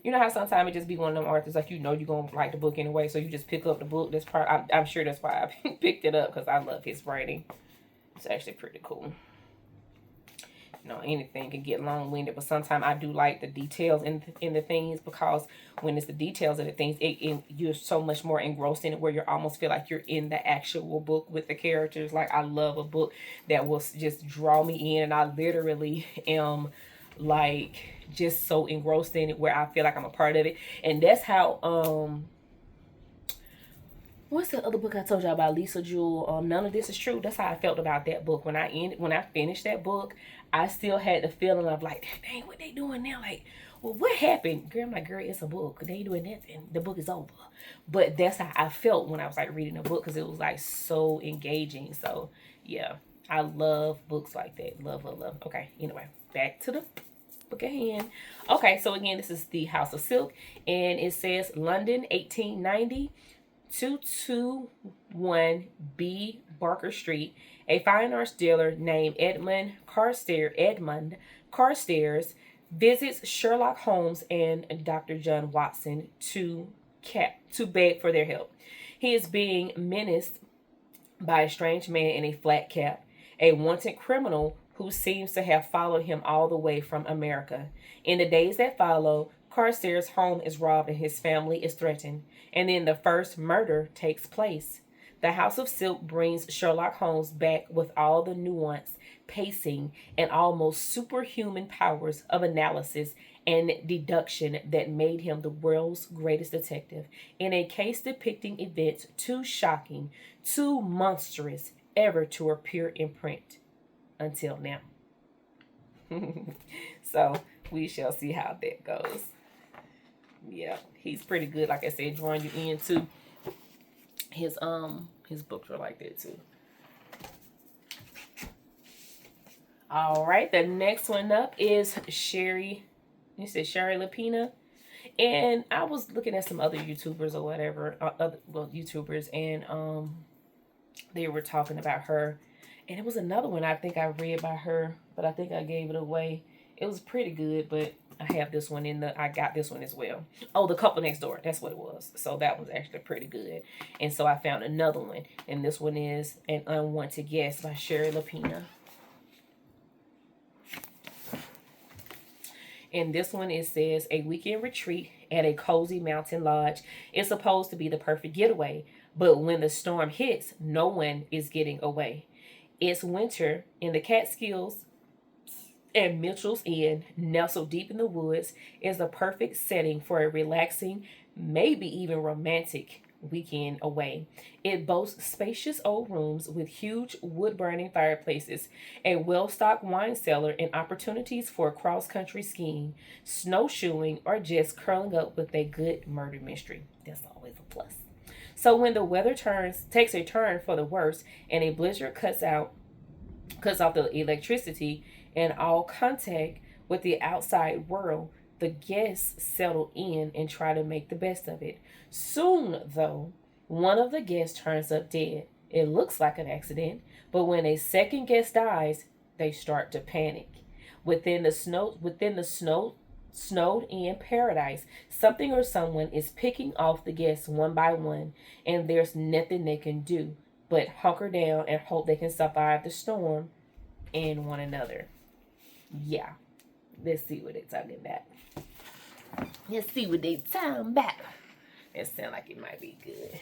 S1: You know how sometimes it just be one of them authors, like, you know, you're going to like the book anyway, so you just pick up the book. That's part. I'm sure that's why I picked it up, because I love his writing. It's actually pretty cool. You know, anything can get long-winded, but sometimes I do like the details in the things, because when it's the details of the things, you're so much more engrossed in it, where you almost feel like you're in the actual book with the characters. Like, I love a book that will just draw me in, and I literally am like just so engrossed in it where I feel like I'm a part of it. And that's how what's the other book I told y'all about, Lisa Jewell? None of This Is True. That's how I felt about that book. When I finished that book, I still had the feeling of like, dang, what they doing now? Like, well, what happened? Girl, I'm like, girl, it's a book. They ain't doing nothing. The book is over. But that's how I felt when I was like reading the book, because it was like so engaging. So yeah, I love books like that. Love, love, love. Okay, anyway, back to the book at hand. Okay, so again, this is The House of Silk, and it says London, 1890. 221 B Barker Street, a fine arts dealer named Edmund Carstairs visits Sherlock Holmes and Dr. John Watson to beg for their help. He is being menaced by a strange man in a flat cap, a wanted criminal who seems to have followed him all the way from America. In the days that follow, Carstairs' home is robbed and his family is threatened. And then the first murder takes place. The House of Silk brings Sherlock Holmes back with all the nuance, pacing, and almost superhuman powers of analysis and deduction that made him the world's greatest detective, in a case depicting events too shocking, too monstrous ever to appear in print until now. So we shall see how that goes. Yeah, he's pretty good. Like I said, drawing you into his books are like that too. All right, the next one up is Sherry. You said Sherry Lapina, and I was looking at some other YouTubers or whatever, YouTubers, and they were talking about her, and it was another one I think I read by her, but I think I gave it away. It was pretty good, but I have this one I got this one as well. Oh, The Couple Next Door. That's what it was. So that was actually pretty good. And so I found another one. And this one is An Unwanted Guest by Sherry Lapina. And this one, it says, a weekend retreat at a cozy mountain lodge is supposed to be the perfect getaway. But when the storm hits, no one is getting away. It's winter in the Catskills, and Mitchell's Inn, nestled deep in the woods, is the perfect setting for a relaxing, maybe even romantic weekend away. It boasts spacious old rooms with huge wood-burning fireplaces, a well-stocked wine cellar, and opportunities for cross-country skiing, snowshoeing, or just curling up with a good murder mystery. That's always a plus. So when the weather takes a turn for the worse, and a blizzard cuts off the electricity and all contact with the outside world, the guests settle in and try to make the best of it. Soon, though, one of the guests turns up dead. It looks like an accident, but when a second guest dies, they start to panic. Within the snowed in paradise, something or someone is picking off the guests one by one, and there's nothing they can do but hunker down and hope they can survive the storm and one another. Yeah. Let's see what they're talking about. Let's see what they're talking about. It sounds like it might be good.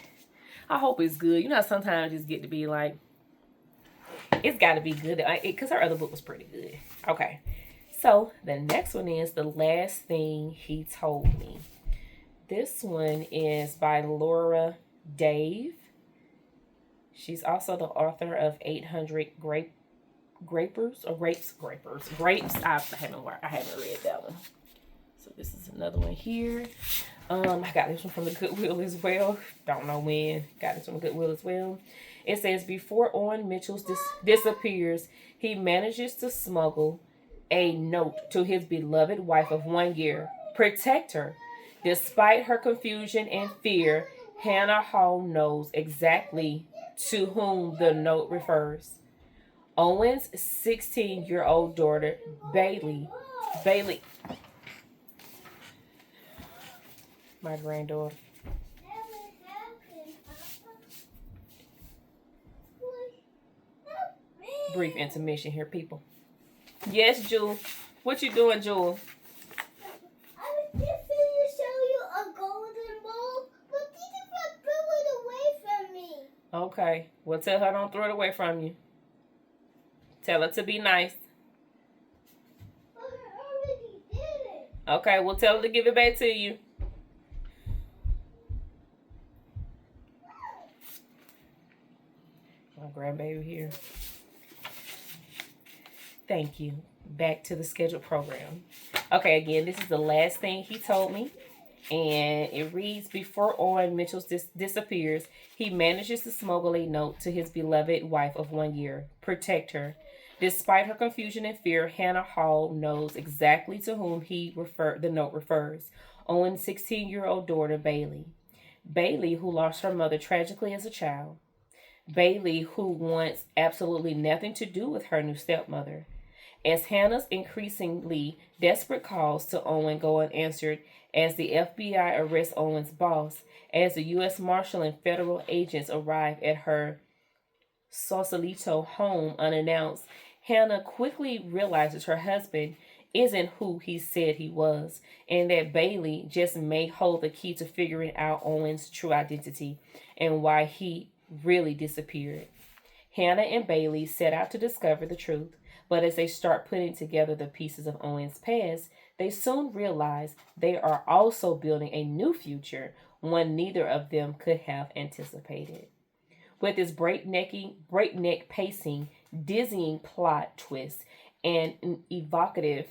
S1: I hope it's good. You know, sometimes I just get to be like, it's got to be good. Because her other book was pretty good. Okay. So, the next one is The Last Thing He Told Me. This one is by Laura Dave. She's also the author of 800 Grapes. I haven't read that one. So this is another one here. I got this one from the Goodwill as well. Don't know when. Got this from the Goodwill as well. It says, before Owen Mitchell disappears, he manages to smuggle a note to his beloved wife of 1 year. Protect her. Despite her confusion and fear, Hannah Hall knows exactly to whom the note refers. Owen's 16-year-old daughter, Bailey, my granddaughter. Brief intermission here, people. Yes, Jewel. What you doing, Jewel?
S2: I was just going to show you a golden ball, but Teacher threw it away from me.
S1: Okay. Well, tell her don't throw it away from you. Tell her to be nice.
S2: But I already did it.
S1: Okay, we'll tell her to give it back to you. My grandbaby here. Thank you. Back to the scheduled program. Okay, again, this is The Last Thing He Told Me. And it reads, before Owen Mitchell disappears, he manages to smuggle a note to his beloved wife of 1 year. Protect her. Despite her confusion and fear, Hannah Hall knows exactly to whom the note refers. Owen's 16-year-old daughter, Bailey. Bailey, who lost her mother tragically as a child. Bailey, who wants absolutely nothing to do with her new stepmother. As Hannah's increasingly desperate calls to Owen go unanswered, as the FBI arrests Owen's boss, as the U.S. Marshal and federal agents arrive at her Sausalito home unannounced, Hannah quickly realizes her husband isn't who he said he was, and that Bailey just may hold the key to figuring out Owen's true identity and why he really disappeared. Hannah and Bailey set out to discover the truth, but as they start putting together the pieces of Owen's past, they soon realize they are also building a new future, one neither of them could have anticipated. With its breakneck pacing, dizzying plot twist, and an evocative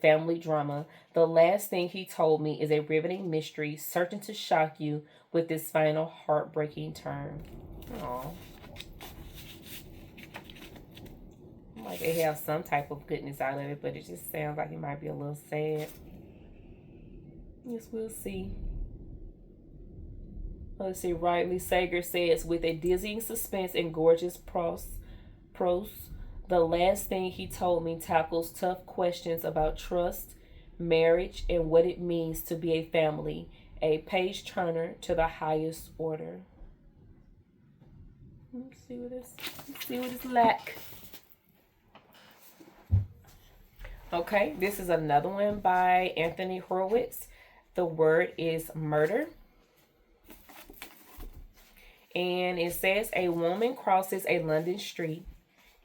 S1: family drama, The Last Thing He Told Me is a riveting mystery certain to shock you with its final heartbreaking turn. Aww. Like they have some type of goodness out of it, but it just sounds like it might be a little sad. Yes, we'll see. Let's see. Riley Sager says, with a dizzying suspense and gorgeous prose, The Last Thing He Told Me tackles tough questions about trust, marriage, and what it means to be a family. A page turner to the highest order. Let's see what it's like. Okay, this is another one by Anthony Horowitz. The word is murder. And it says, a woman crosses a London street.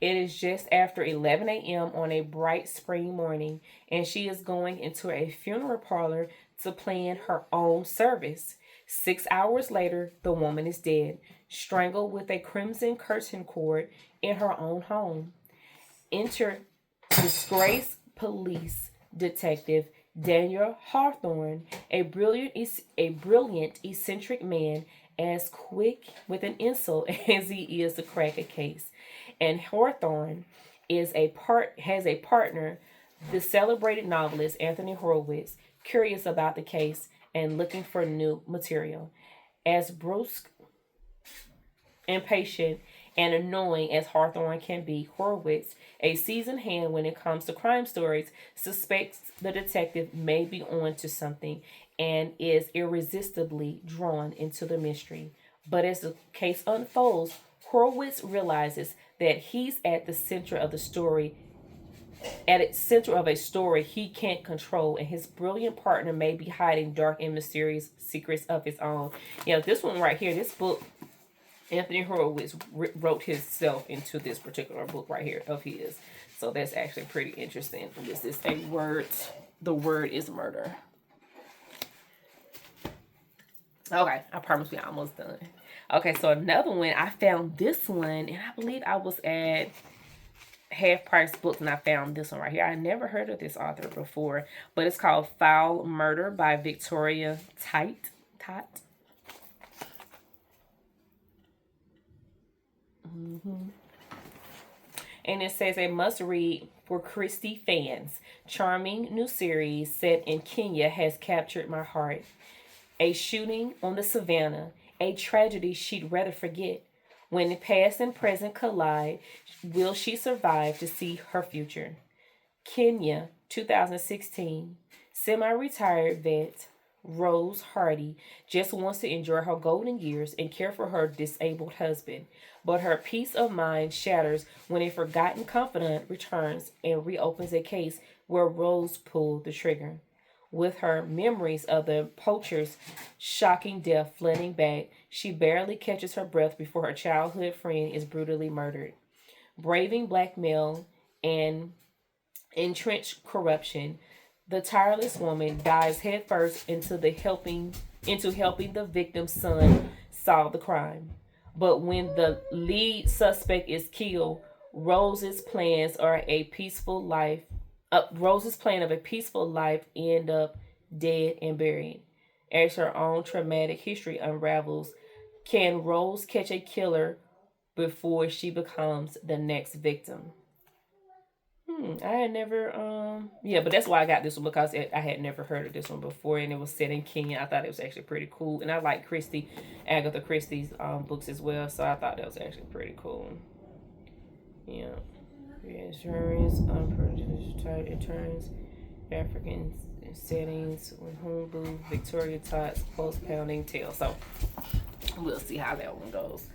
S1: It is just after 11 a.m. on a bright spring morning, and she is going into a funeral parlor to plan her own service. 6 hours later, the woman is dead, strangled with a crimson curtain cord in her own home. Enter disgraced police detective Daniel Hawthorne, a brilliant, eccentric man, as quick with an insult as he is to crack a case. And Hawthorne has a partner, the celebrated novelist Anthony Horowitz, curious about the case and looking for new material. As brusque, impatient, and annoying as Hawthorne can be, Horowitz, a seasoned hand when it comes to crime stories, suspects the detective may be on to something and is irresistibly drawn into the mystery. But as the case unfolds, Horowitz realizes that he's at the center of the story, at its center of a story he can't control, and his brilliant partner may be hiding dark and mysterious secrets of his own. This one right here, this book, Anthony Horowitz wrote himself into this particular book right here of his. So that's actually pretty interesting. This is a word. The word is murder. Okay, I promise we almost done. Okay, so another one. I found this one, and I believe I was at Half Price Books, and I found this one right here. I never heard of this author before, but it's called Fowl Murder by Victoria Tate. And it says a must read for Christie fans. Charming new series set in Kenya has captured my heart. A shooting on the savannah, a tragedy she'd rather forget. When the past and present collide, will she survive to see her future? Kenya, 2016. Semi-retired vet Rose Hardy just wants to enjoy her golden years and care for her disabled husband. But her peace of mind shatters when a forgotten confidant returns and reopens a case where Rose pulled the trigger. With her memories of the poacher's shocking death flooding back, she barely catches her breath before her childhood friend is brutally murdered. Braving blackmail and entrenched corruption, the tireless woman dives headfirst into helping the victim's son solve the crime. But when the lead suspect is killed, Rose's plans of a peaceful life end up dead and buried. As her own traumatic history unravels, can Rose catch a killer before she becomes the next victim? I had never, but that's why I got this one, because I had never heard of this one before, and it was set in Kenya. I thought it was actually pretty cool, and I like Agatha Christie's books as well, so I thought that was actually pretty cool. Yeah. Reassurance, unprejudiced type returns, African settings, with Humble, Victoria Tots, close pounding tale. So we'll see how that one goes.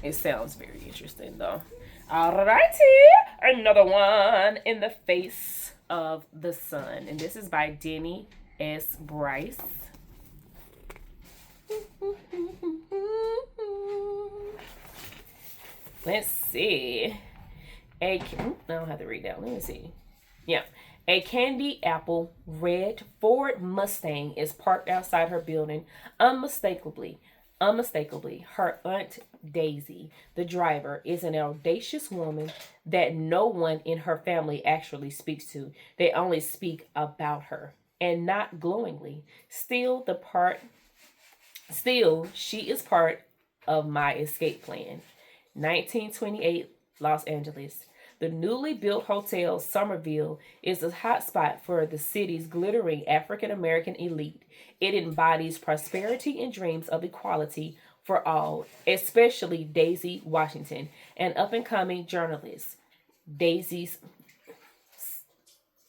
S1: It sounds very interesting though. Alrighty, another one, In the Face of the Sun, and this is by Denny S. Bryce. Let's see. I don't have to read that. Let me see. Yeah. A candy apple red Ford Mustang is parked outside her building. Unmistakably, her Aunt Daisy, the driver, is an audacious woman that no one in her family actually speaks to. They only speak about her, and not glowingly. Still, she is part of my escape plan. 1928, Los Angeles. The newly built Hotel Somerville is a hotspot for the city's glittering African American elite. It embodies prosperity and dreams of equality for all, especially Daisy Washington, an up-and-coming journalist. Daisy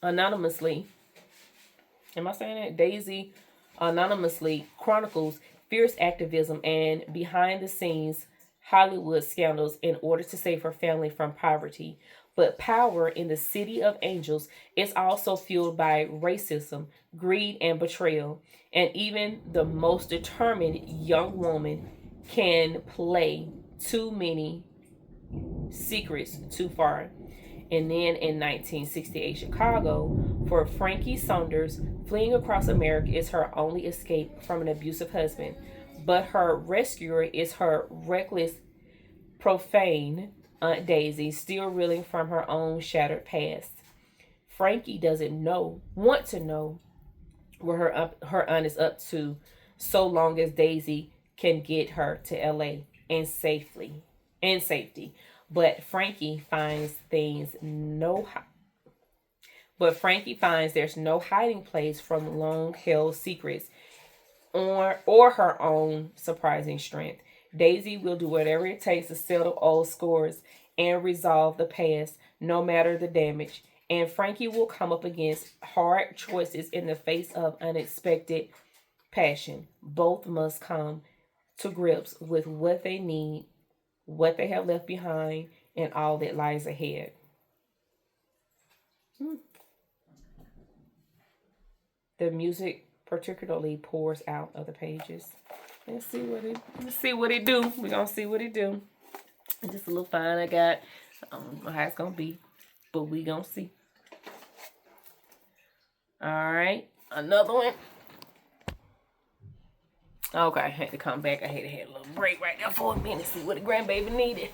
S1: anonymously chronicles fierce activism and behind-the-scenes Hollywood scandals in order to save her family from poverty. But power in the City of Angels is also fueled by racism, greed, and betrayal. And even the most determined young woman can play too many secrets too far. And then in 1968 Chicago, for Frankie Saunders, fleeing across America is her only escape from an abusive husband. But her rescuer is her reckless, profane Aunt Daisy, still reeling from her own shattered past. Frankie doesn't want to know where her aunt is up to, so long as Daisy can get her to LA and safety. But Frankie finds things no but Frankie finds there's no hiding place from long held secrets or her own surprising strength. Daisy will do whatever it takes to settle old scores and resolve the past, no matter the damage. And Frankie will come up against hard choices in the face of unexpected passion. Both must come to grips with what they need, what they have left behind, and all that lies ahead. The music particularly pours out of the pages. Let's see what it do. We're gonna see what it do. It's just a little fine I got. I don't know how it's gonna be, but we gonna see. Alright, another one. Okay, I had to come back. I had to have a little break right there for a minute, see what the grandbaby needed.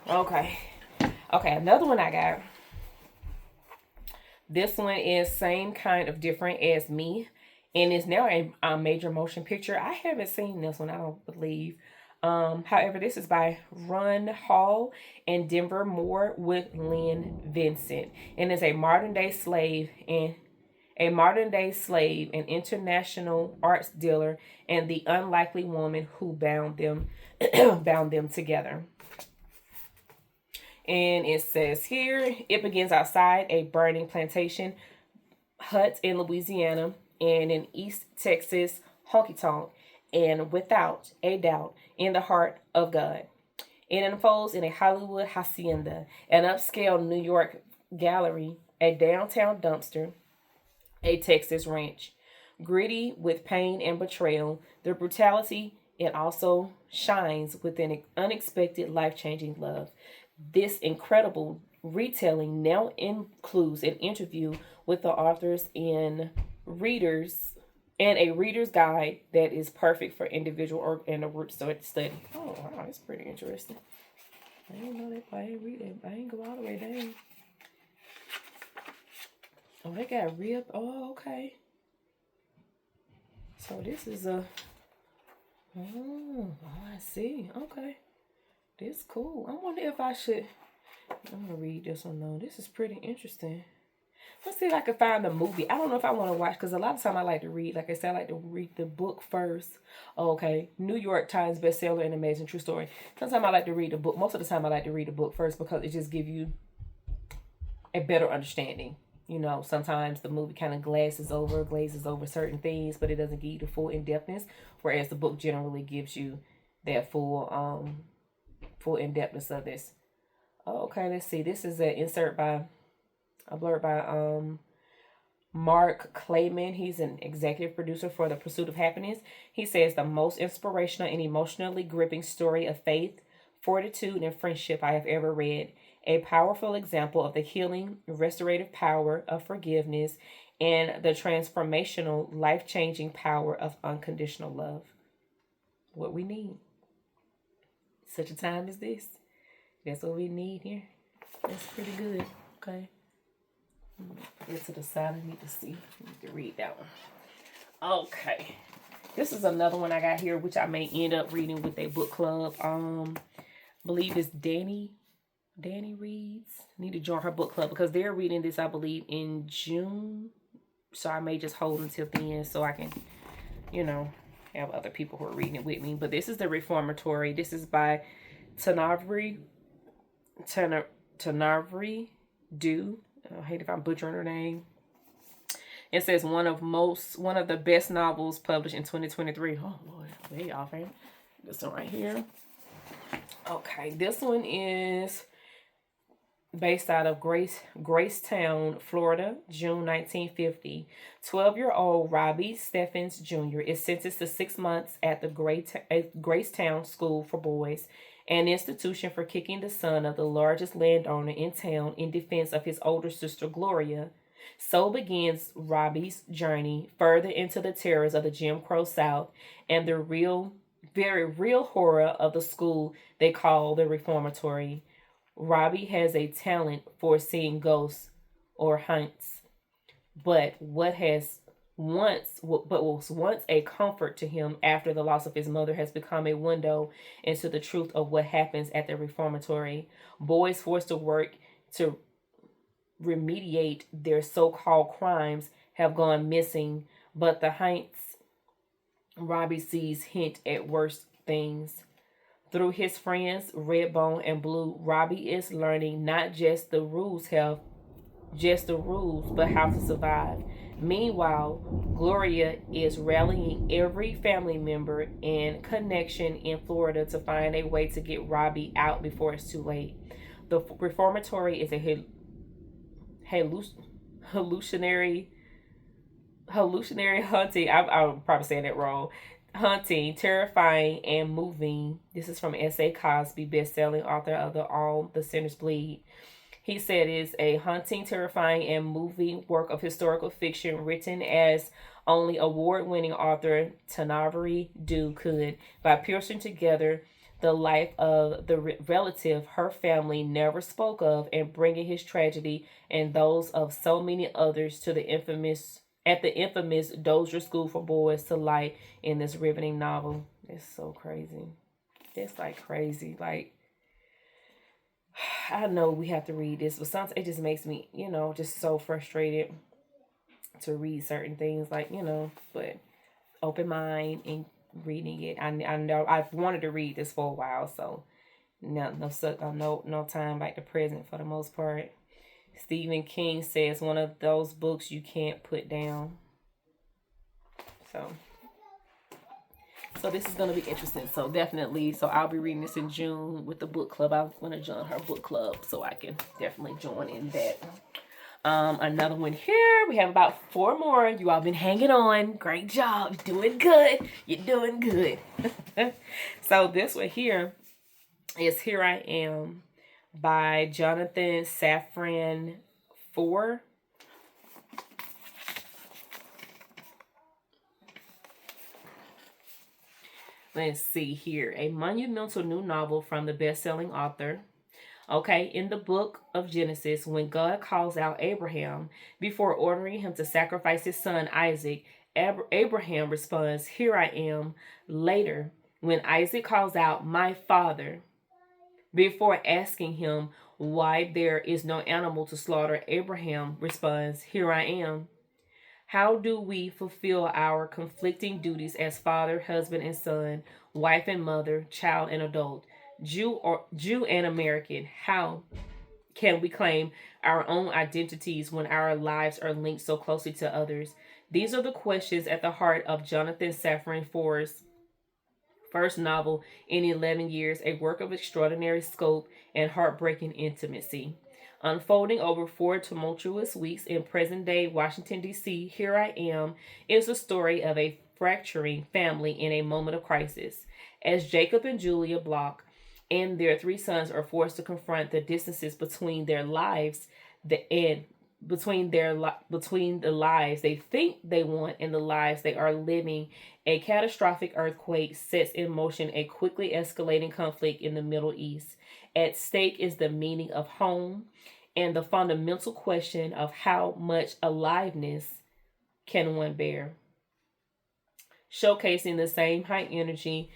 S1: Okay, another one I got. This one is same kind of different as Me, and it's now a major motion picture. I haven't seen this one, I don't believe. However, this is by Ron Hall and Denver Moore with Lynn Vincent, and is a modern day slave, an international arts dealer, and the unlikely woman who bound them together. And it says here, it begins outside a burning plantation hut in Louisiana and in East Texas honky tonk, and without a doubt, in the heart of God. It unfolds in a Hollywood hacienda, an upscale New York gallery, a downtown dumpster, a Texas ranch. Gritty with pain and betrayal, the brutality, it also shines with an unexpected life-changing love. This incredible retelling now includes an interview with the authors and a reader's guide that is perfect for individual or and a group study. Oh wow, that's pretty interesting. I didn't know that. I ain't read it. I ain't go all the way down. Oh, they got ripped. Oh, okay. So this is a. Oh, I see. Okay. This is cool. I wonder if I should. I'm gonna read this one though. This is pretty interesting. Let's see if I can find the movie. I don't know if I want to watch, because a lot of time I like to read. Like I said, I like to read the book first. Okay. New York Times bestseller and amazing true story. Sometimes I like to read the book. Most of the time I like to read the book first because it just gives you a better understanding. You know, sometimes the movie kind of glazes over certain things, but it doesn't give you the full in-depthness, whereas the book generally gives you that full in-depthness of this. Oh, okay, let's see. This is a blurb by Mark Clayman. He's an executive producer for The Pursuit of Happiness. He says, the most inspirational and emotionally gripping story of faith, fortitude, and friendship I have ever read. A powerful example of the healing, restorative power of forgiveness and the transformational, life-changing power of unconditional love. What we need. Such a time as this. That's what we need here. That's pretty good. Okay. Get to the side. I need to see. I need to read that one. Okay. This is another one I got here, which I may end up reading with a book club. I believe it's Danny reads. Need to join her book club because they're reading this, I believe, in June. So I may just hold until then so I can, have other people who are reading it with me. But this is the Reformatory. This is by Tanavri Do. I hate if I'm butchering her name. It says one of the best novels published in 2023. Oh Lord, way off, ain't it? This one right here. Okay, this one is based out of Gracetown, Florida, June 1950. 12-year-old Robbie Steffens Jr. is sentenced to 6 months at the Gracetown School for Boys, an institution for kicking the son of the largest landowner in town in defense of his older sister, Gloria. So begins Robbie's journey further into the terrors of the Jim Crow South and the very real horror of the school they call the Reformatory. Robbie has a talent for seeing ghosts or hunts, but what has was once a comfort to him after the loss of his mother has become a window into the truth of what happens at the reformatory. Boys forced to work to remediate their so-called crimes have gone missing, but the hints Robbie sees hint at worse things. Through his friends, Redbone and Blue, Robbie is learning not just the rules, but how to survive. Meanwhile, Gloria is rallying every family member and connection in Florida to find a way to get Robbie out before it's too late. The Reformatory is a hallucinatory hunting. I'm probably saying that wrong. Hunting, terrifying, and moving. This is from S.A. Cosby, best-selling author of the All the Sinners Bleed. He said is a haunting, terrifying, and moving work of historical fiction written as only award-winning author Tanavary Dew could, by piercing together the life of the relative her family never spoke of and bringing his tragedy and those of so many others to the infamous Dozier School for Boys to light in this riveting novel. It's so crazy. It's like crazy. Like, I know we have to read this, but sometimes it just makes me, just so frustrated to read certain things. Like, but open mind and reading it. I know I've wanted to read this for a while, so no time like the present for the most part. Stephen King says one of those books you can't put down. So this is going to be interesting. So definitely, I'll be reading this in June with the book club. I'm going to join her book club so I can definitely join in that. Another one here. We have about 4 more. You all been hanging on. Great job. You're doing good. You're doing good. So this one here is Here I Am by Jonathan Safran Foer. Let's see here. A monumental new novel from the best-selling author. Okay, in the book of Genesis, when God calls out Abraham before ordering him to sacrifice his son Isaac, Abraham responds, "Here I am." Later, when Isaac calls out, "My father," before asking him why there is no animal to slaughter, Abraham responds, "Here I am." How do we fulfill our conflicting duties as father, husband and son, wife and mother, child and adult, Jew and American? How can we claim our own identities when our lives are linked so closely to others? These are the questions at the heart of Jonathan Safran Foer's first novel in 11 years, a work of extraordinary scope and heartbreaking intimacy. Unfolding over 4 tumultuous weeks in present-day Washington, D.C., Here I Am is the story of a fracturing family in a moment of crisis. As Jacob and Julia Block and their 3 sons are forced to confront the distances between their lives between the lives they think they want and the lives they are living, a catastrophic earthquake sets in motion a quickly escalating conflict in the Middle East. At stake is the meaning of home and the fundamental question of how much aliveness can one bear. Showcasing the same high energy,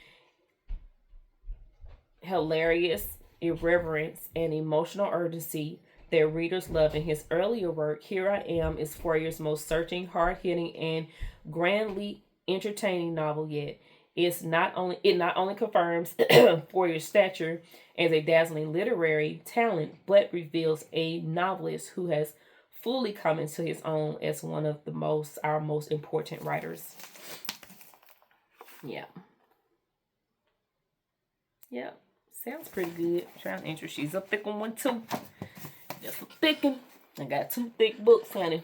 S1: hilarious irreverence, and emotional urgency that readers loved in his earlier work, Here I Am is Foer's most searching, hard-hitting, and grandly entertaining novel yet. It not only confirms Foer's stature as a dazzling literary talent, but reveals a novelist who has fully come into his own as one of our most important writers. Yeah. Sounds pretty good. Trying to interest. She's a thick one too. Just a thick one. I got 2 thick books, honey.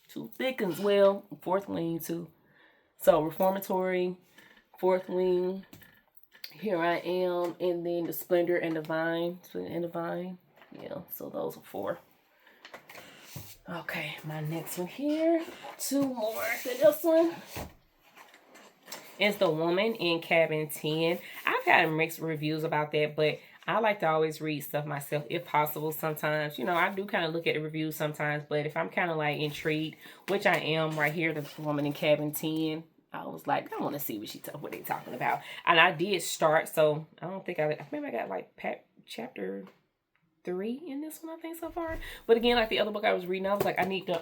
S1: 2 thick ones. Well, 4th wing too. So Reformatory, 4th wing, Here I Am, and then the Splendid and the Vine. Yeah, so those are 4. Okay, my next one here. 2 more. So this one is The Woman in Cabin 10. I've had mixed reviews about that, but I like to always read stuff myself if possible sometimes. You know, I do kind of look at the reviews sometimes, but if I'm kind of like intrigued, which I am right here, the woman in cabin 10, I was like, I want to see what they talking about. And I did start, so I don't think maybe I got like chapter 3 in this one, I think, so far. But again, like the other book I was reading, I was like, I need to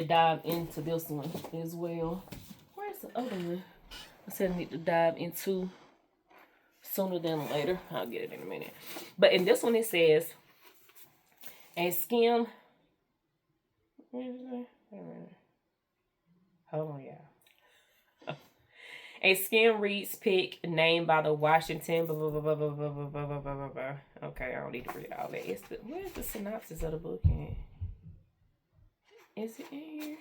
S1: dive into this one as well. Where's the other one? I said I need to dive into sooner than later. I'll get it in a minute. But in this one it says, a skim. Hold on, y'all. A skim reads pick named by the Washington. Blah, blah, blah, blah, blah, blah, blah, blah, blah, blah. Okay, I don't need to read all that. Where's the synopsis of the book in? Is it in here?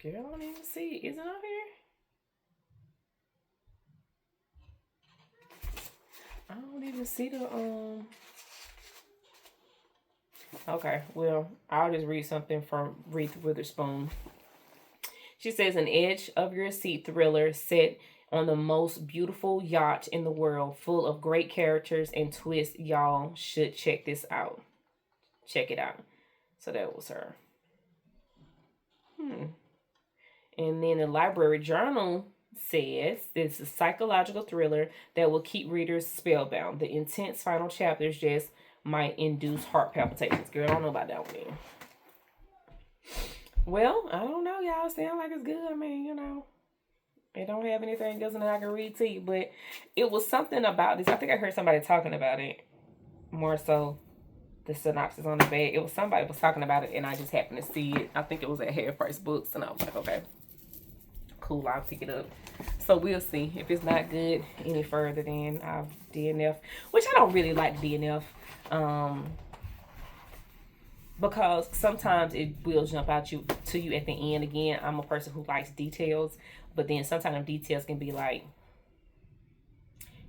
S1: Girl, I don't even see it. Is it on here? I don't even see the Okay, well, I'll just read something from Reese Witherspoon. She says, an edge of your seat thriller set on the most beautiful yacht in the world, full of great characters and twists. Y'all should check this out. Check it out. So that was her. And then the Library Journal says it's a psychological thriller that will keep readers spellbound. The intense final chapters just might induce heart palpitations. Girl, I don't know about that one. Well, I don't know, y'all. Sound like it's good. I mean, you know, it don't have anything else that I can read to you, but it was something about this. I think I heard somebody talking about it more so. The synopsis on the back. It was somebody was talking about it, and I just happened to see it. I think it was at Half Price Books, and I was like, okay, cool, I'll pick it up. So we'll see. If it's not good any further, then I'll DNF, which I don't really like DNF, because sometimes it will jump out to you at the end. Again, I'm a person who likes details, but then sometimes details can be like,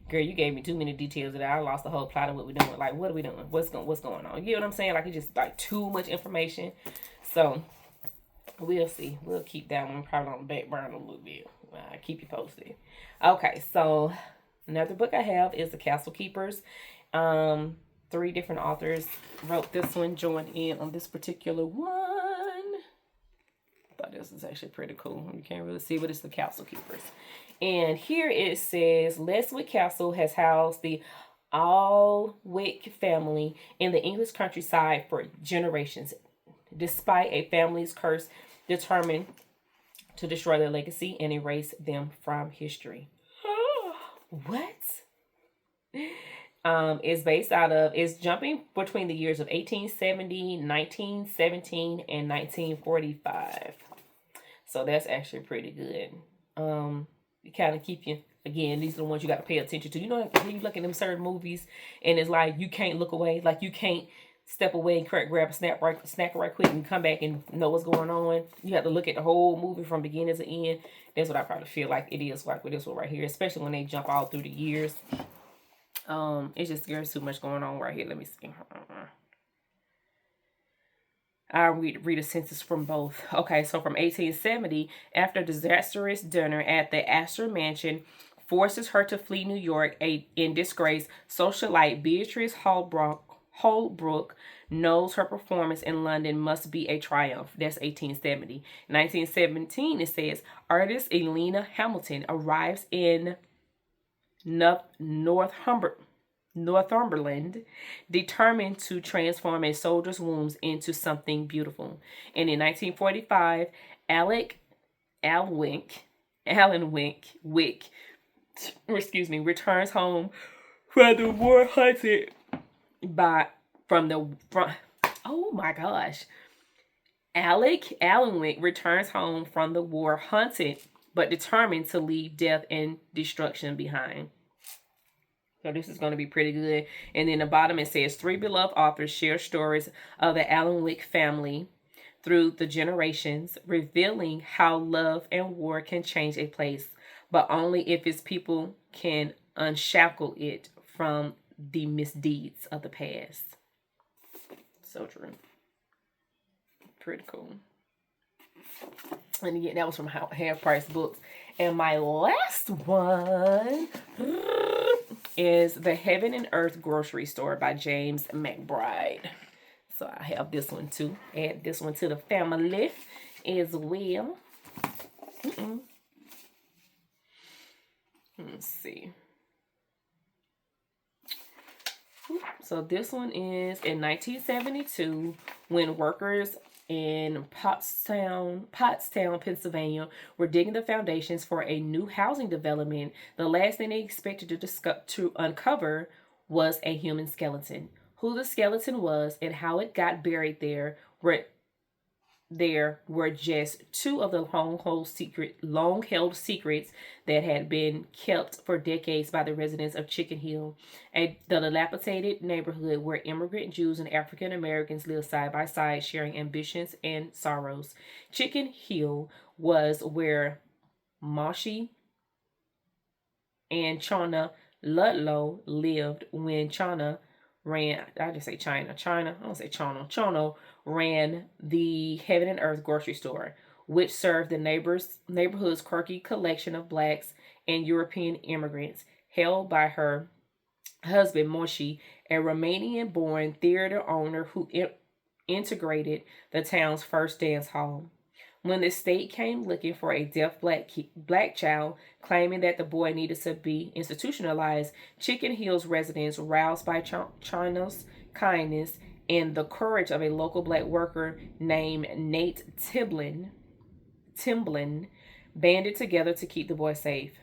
S1: girl, you gave me too many details that I lost the whole plot of what we're doing. Like, what are we doing? What's going on? You know what I'm saying? Like, it's just like too much information. So we'll see. We'll keep that one probably on the back burner a little bit. I'll keep you posted. Okay, so another book I have is The Castlekeepers. 3 different authors wrote this one, joined in on this particular one. I thought this is actually pretty cool. You can't really see, but it's The Castlekeepers. And here it says, Leswick Castle has housed the Alwick family in the English countryside for generations, despite a family's curse determined to destroy their legacy and erase them from history. What? It's jumping between the years of 1870, 1917, and 1945. So that's actually pretty good. It kind of keep you, again, these are the ones you got to pay attention to. You know, when you look at them certain movies and it's like you can't look away, like you can't step away and grab a snack right quick and come back and know what's going on. You have to look at the whole movie from beginning to end. That's what I probably feel like it is like with this one right here, especially when they jump all through the years. It's just there's too much going on right here. Let me see. I'll read a sentence from both. Okay, so from 1870, after a disastrous dinner at the Astor Mansion forces her to flee New York, in disgrace, socialite Beatrice Holbrook knows her performance in London must be a triumph. That's 1870. 1917, it says, artist Elena Hamilton arrives in Northumberland, determined to transform a soldier's wounds into something beautiful. And in 1945, Alan Wick, returns home from the war hunted oh my gosh. Alan Wick returns home from the war hunted, but determined to leave death and destruction behind. So this is going to be pretty good. And then the bottom it says 3 beloved authors share stories of the Alan Wick family through the generations, revealing how love and war can change a place, but only if its people can unshackle it from the misdeeds of the past. So true. Pretty cool. And again, that was from Half Price Books. And my last one is The Heaven and Earth Grocery Store by James McBride. So I have this one too. Add this one to the family as well. Let's see. So this one is in 1972 when workers in Pottstown, Pennsylvania were digging the foundations for a new housing development. The last thing they expected to uncover was a human skeleton. Who the skeleton was and how it got buried there were just two of the long-held secrets that had been kept for decades by the residents of Chicken Hill, the dilapidated neighborhood where immigrant Jews and African Americans lived side by side, sharing ambitions and sorrows. Chicken Hill was where Moshi and Chana Ludlow lived when Chana ran, I just say China, I don't say Chano ran the Heaven and Earth grocery store, which served the neighborhood's quirky collection of blacks and European immigrants, held by her husband Moshi, a Romanian-born theater owner who integrated the town's first dance hall. When the state came looking for a deaf black child, claiming that the boy needed to be institutionalized, Chicken Hill's residents, roused by China's kindness and the courage of a local black worker named Nate Timblin, banded together to keep the boy safe.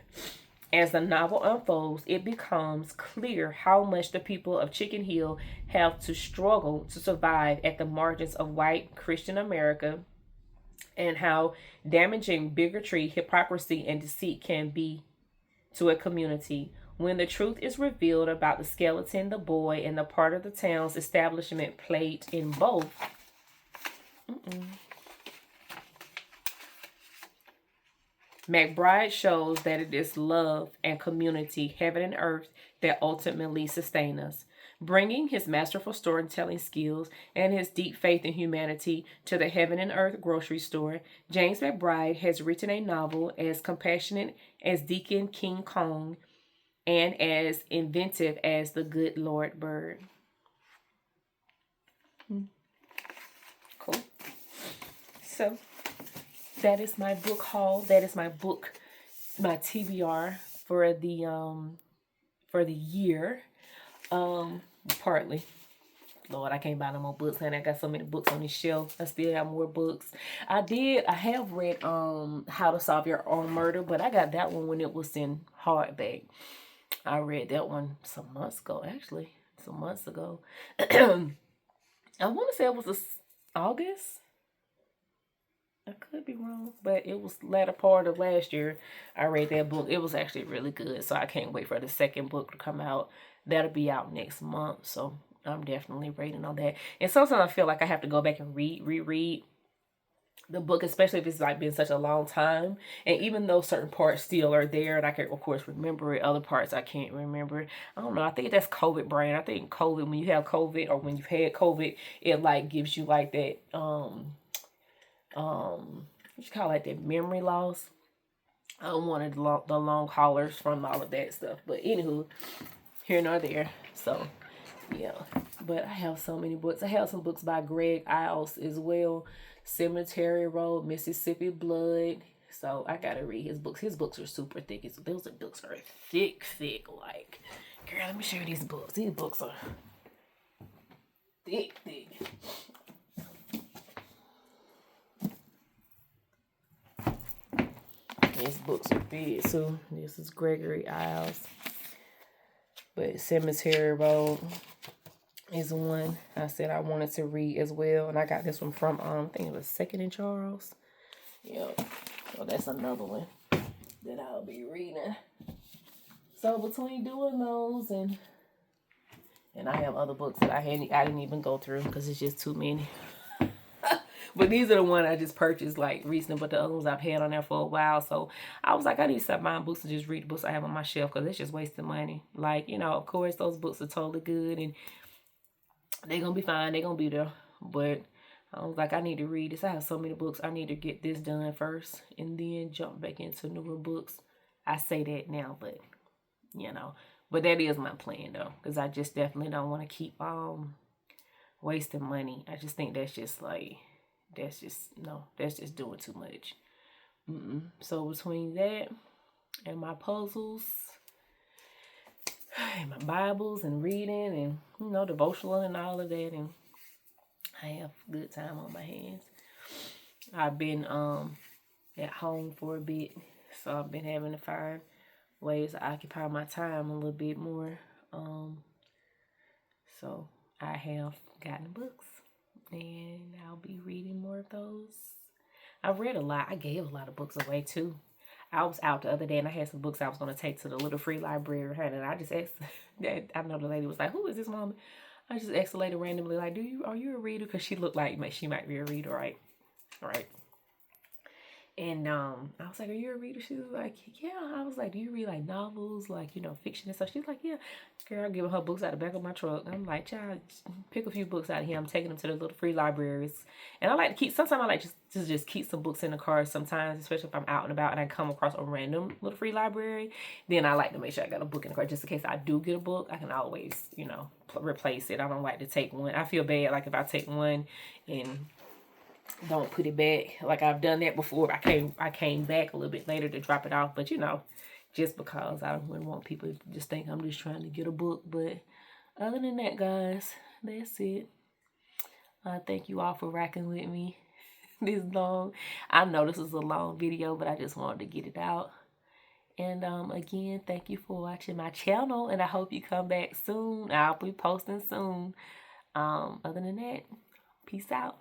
S1: As the novel unfolds, it becomes clear how much the people of Chicken Hill have to struggle to survive at the margins of white Christian America, and how damaging bigotry, hypocrisy, and deceit can be to a community. When the truth is revealed about the skeleton, the boy, and the part of the town's establishment played in both. McBride shows that it is love and community, heaven and earth, that ultimately sustain us. Bringing his masterful storytelling skills and his deep faith in humanity to the Heaven and Earth grocery store, James McBride has written a novel as compassionate as Deacon King Kong and as inventive as the Good Lord Bird. Cool. So that is my book haul. That is my book, my TBR for the year. Partly. Lord, I can't buy no more books, and I got so many books on this shelf. I still have more books. I have read How to Solve Your Own Murder, but I got that one when it was in hardback. I read that one some months ago. I want to say it was August. I could be wrong, but it was latter part of last year. I read that book. It was actually really good, so I can't wait for the second book to come out. That'll be out next month, so I'm definitely reading on that. And sometimes I feel like I have to go back and reread the book, especially if it's like been such a long time. And even though certain parts still are there, and I can of course remember it, other parts I can't remember. I don't know. I think that's COVID brain. I think COVID, when you have COVID or when you've had COVID, it like gives you like that what you call it, that memory loss. I don't want the long haulers from all of that stuff. But anywho, here nor there. So yeah, but I have so many books. I have some books by Greg Iles as well. Cemetery Road, Mississippi Blood. So I gotta read his books. His books are super thick. Those books are thick. Like, girl, let me show you these books. These books are thick. These books are big. So this is Gregory Isles. But Cemetery Road is one I said I wanted to read as well. And I got this one from, I think it was Second and Charles. Yep. So that's another one that I'll be reading. So between doing those and I have other books that I didn't even go through because it's just too many. But these are the ones I just purchased like recently, but the other ones I've had on there for a while. So I was like, I need to stop buying books and just read the books I have on my shelf because it's just wasting money. Like, you know, of course, those books are totally good and they're going to be fine. They're going to be there. But I was like, I need to read this. I have so many books. I need to get this done first and then jump back into newer books. I say that now, but, you know, But that is my plan though, because I just definitely don't want to keep wasting money. I just think that's just like, that's just doing too much. So between that and my puzzles and my Bibles and reading and devotional and all of that, and I have a good time on my hands. I've been at home for a bit, so I've been having to find ways to occupy my time a little bit more. So I have gotten books, and I'll be reading more of those. I've read a lot. I gave a lot of books away too. I was out the other day and I had some books I was going to take to the little free library, and I just asked. I know the lady was like, "Who is this mom?" I just asked the lady randomly, like, are you a reader? Because she looked like she might be a reader, right? Right. And I was like, "Are you a reader?" She was like, "Yeah." I was like, "Do you read like novels, like fiction and stuff?" She's like, "Yeah." Girl, I'm giving her books out the back of my truck. I'm like, "Child, pick a few books out of here." I'm taking them to the little free libraries, and I like to keep. Sometimes I like just keep some books in the car. Sometimes, especially if I'm out and about and I come across a random little free library, then I like to make sure I got a book in the car just in case I do get a book. I can always replace it. I don't like to take one. I feel bad like if I take one and don't put it back. Like I've done that before. I came back a little bit later to drop it off, but just because I wouldn't want people to just think I'm just trying to get a book. But other than that, guys, that's it. Thank you all for rocking with me this long. I know this is a long video, but I just wanted to get it out. And again, thank you for watching my channel, and I hope you come back soon. I'll be posting soon. Other than that, peace out.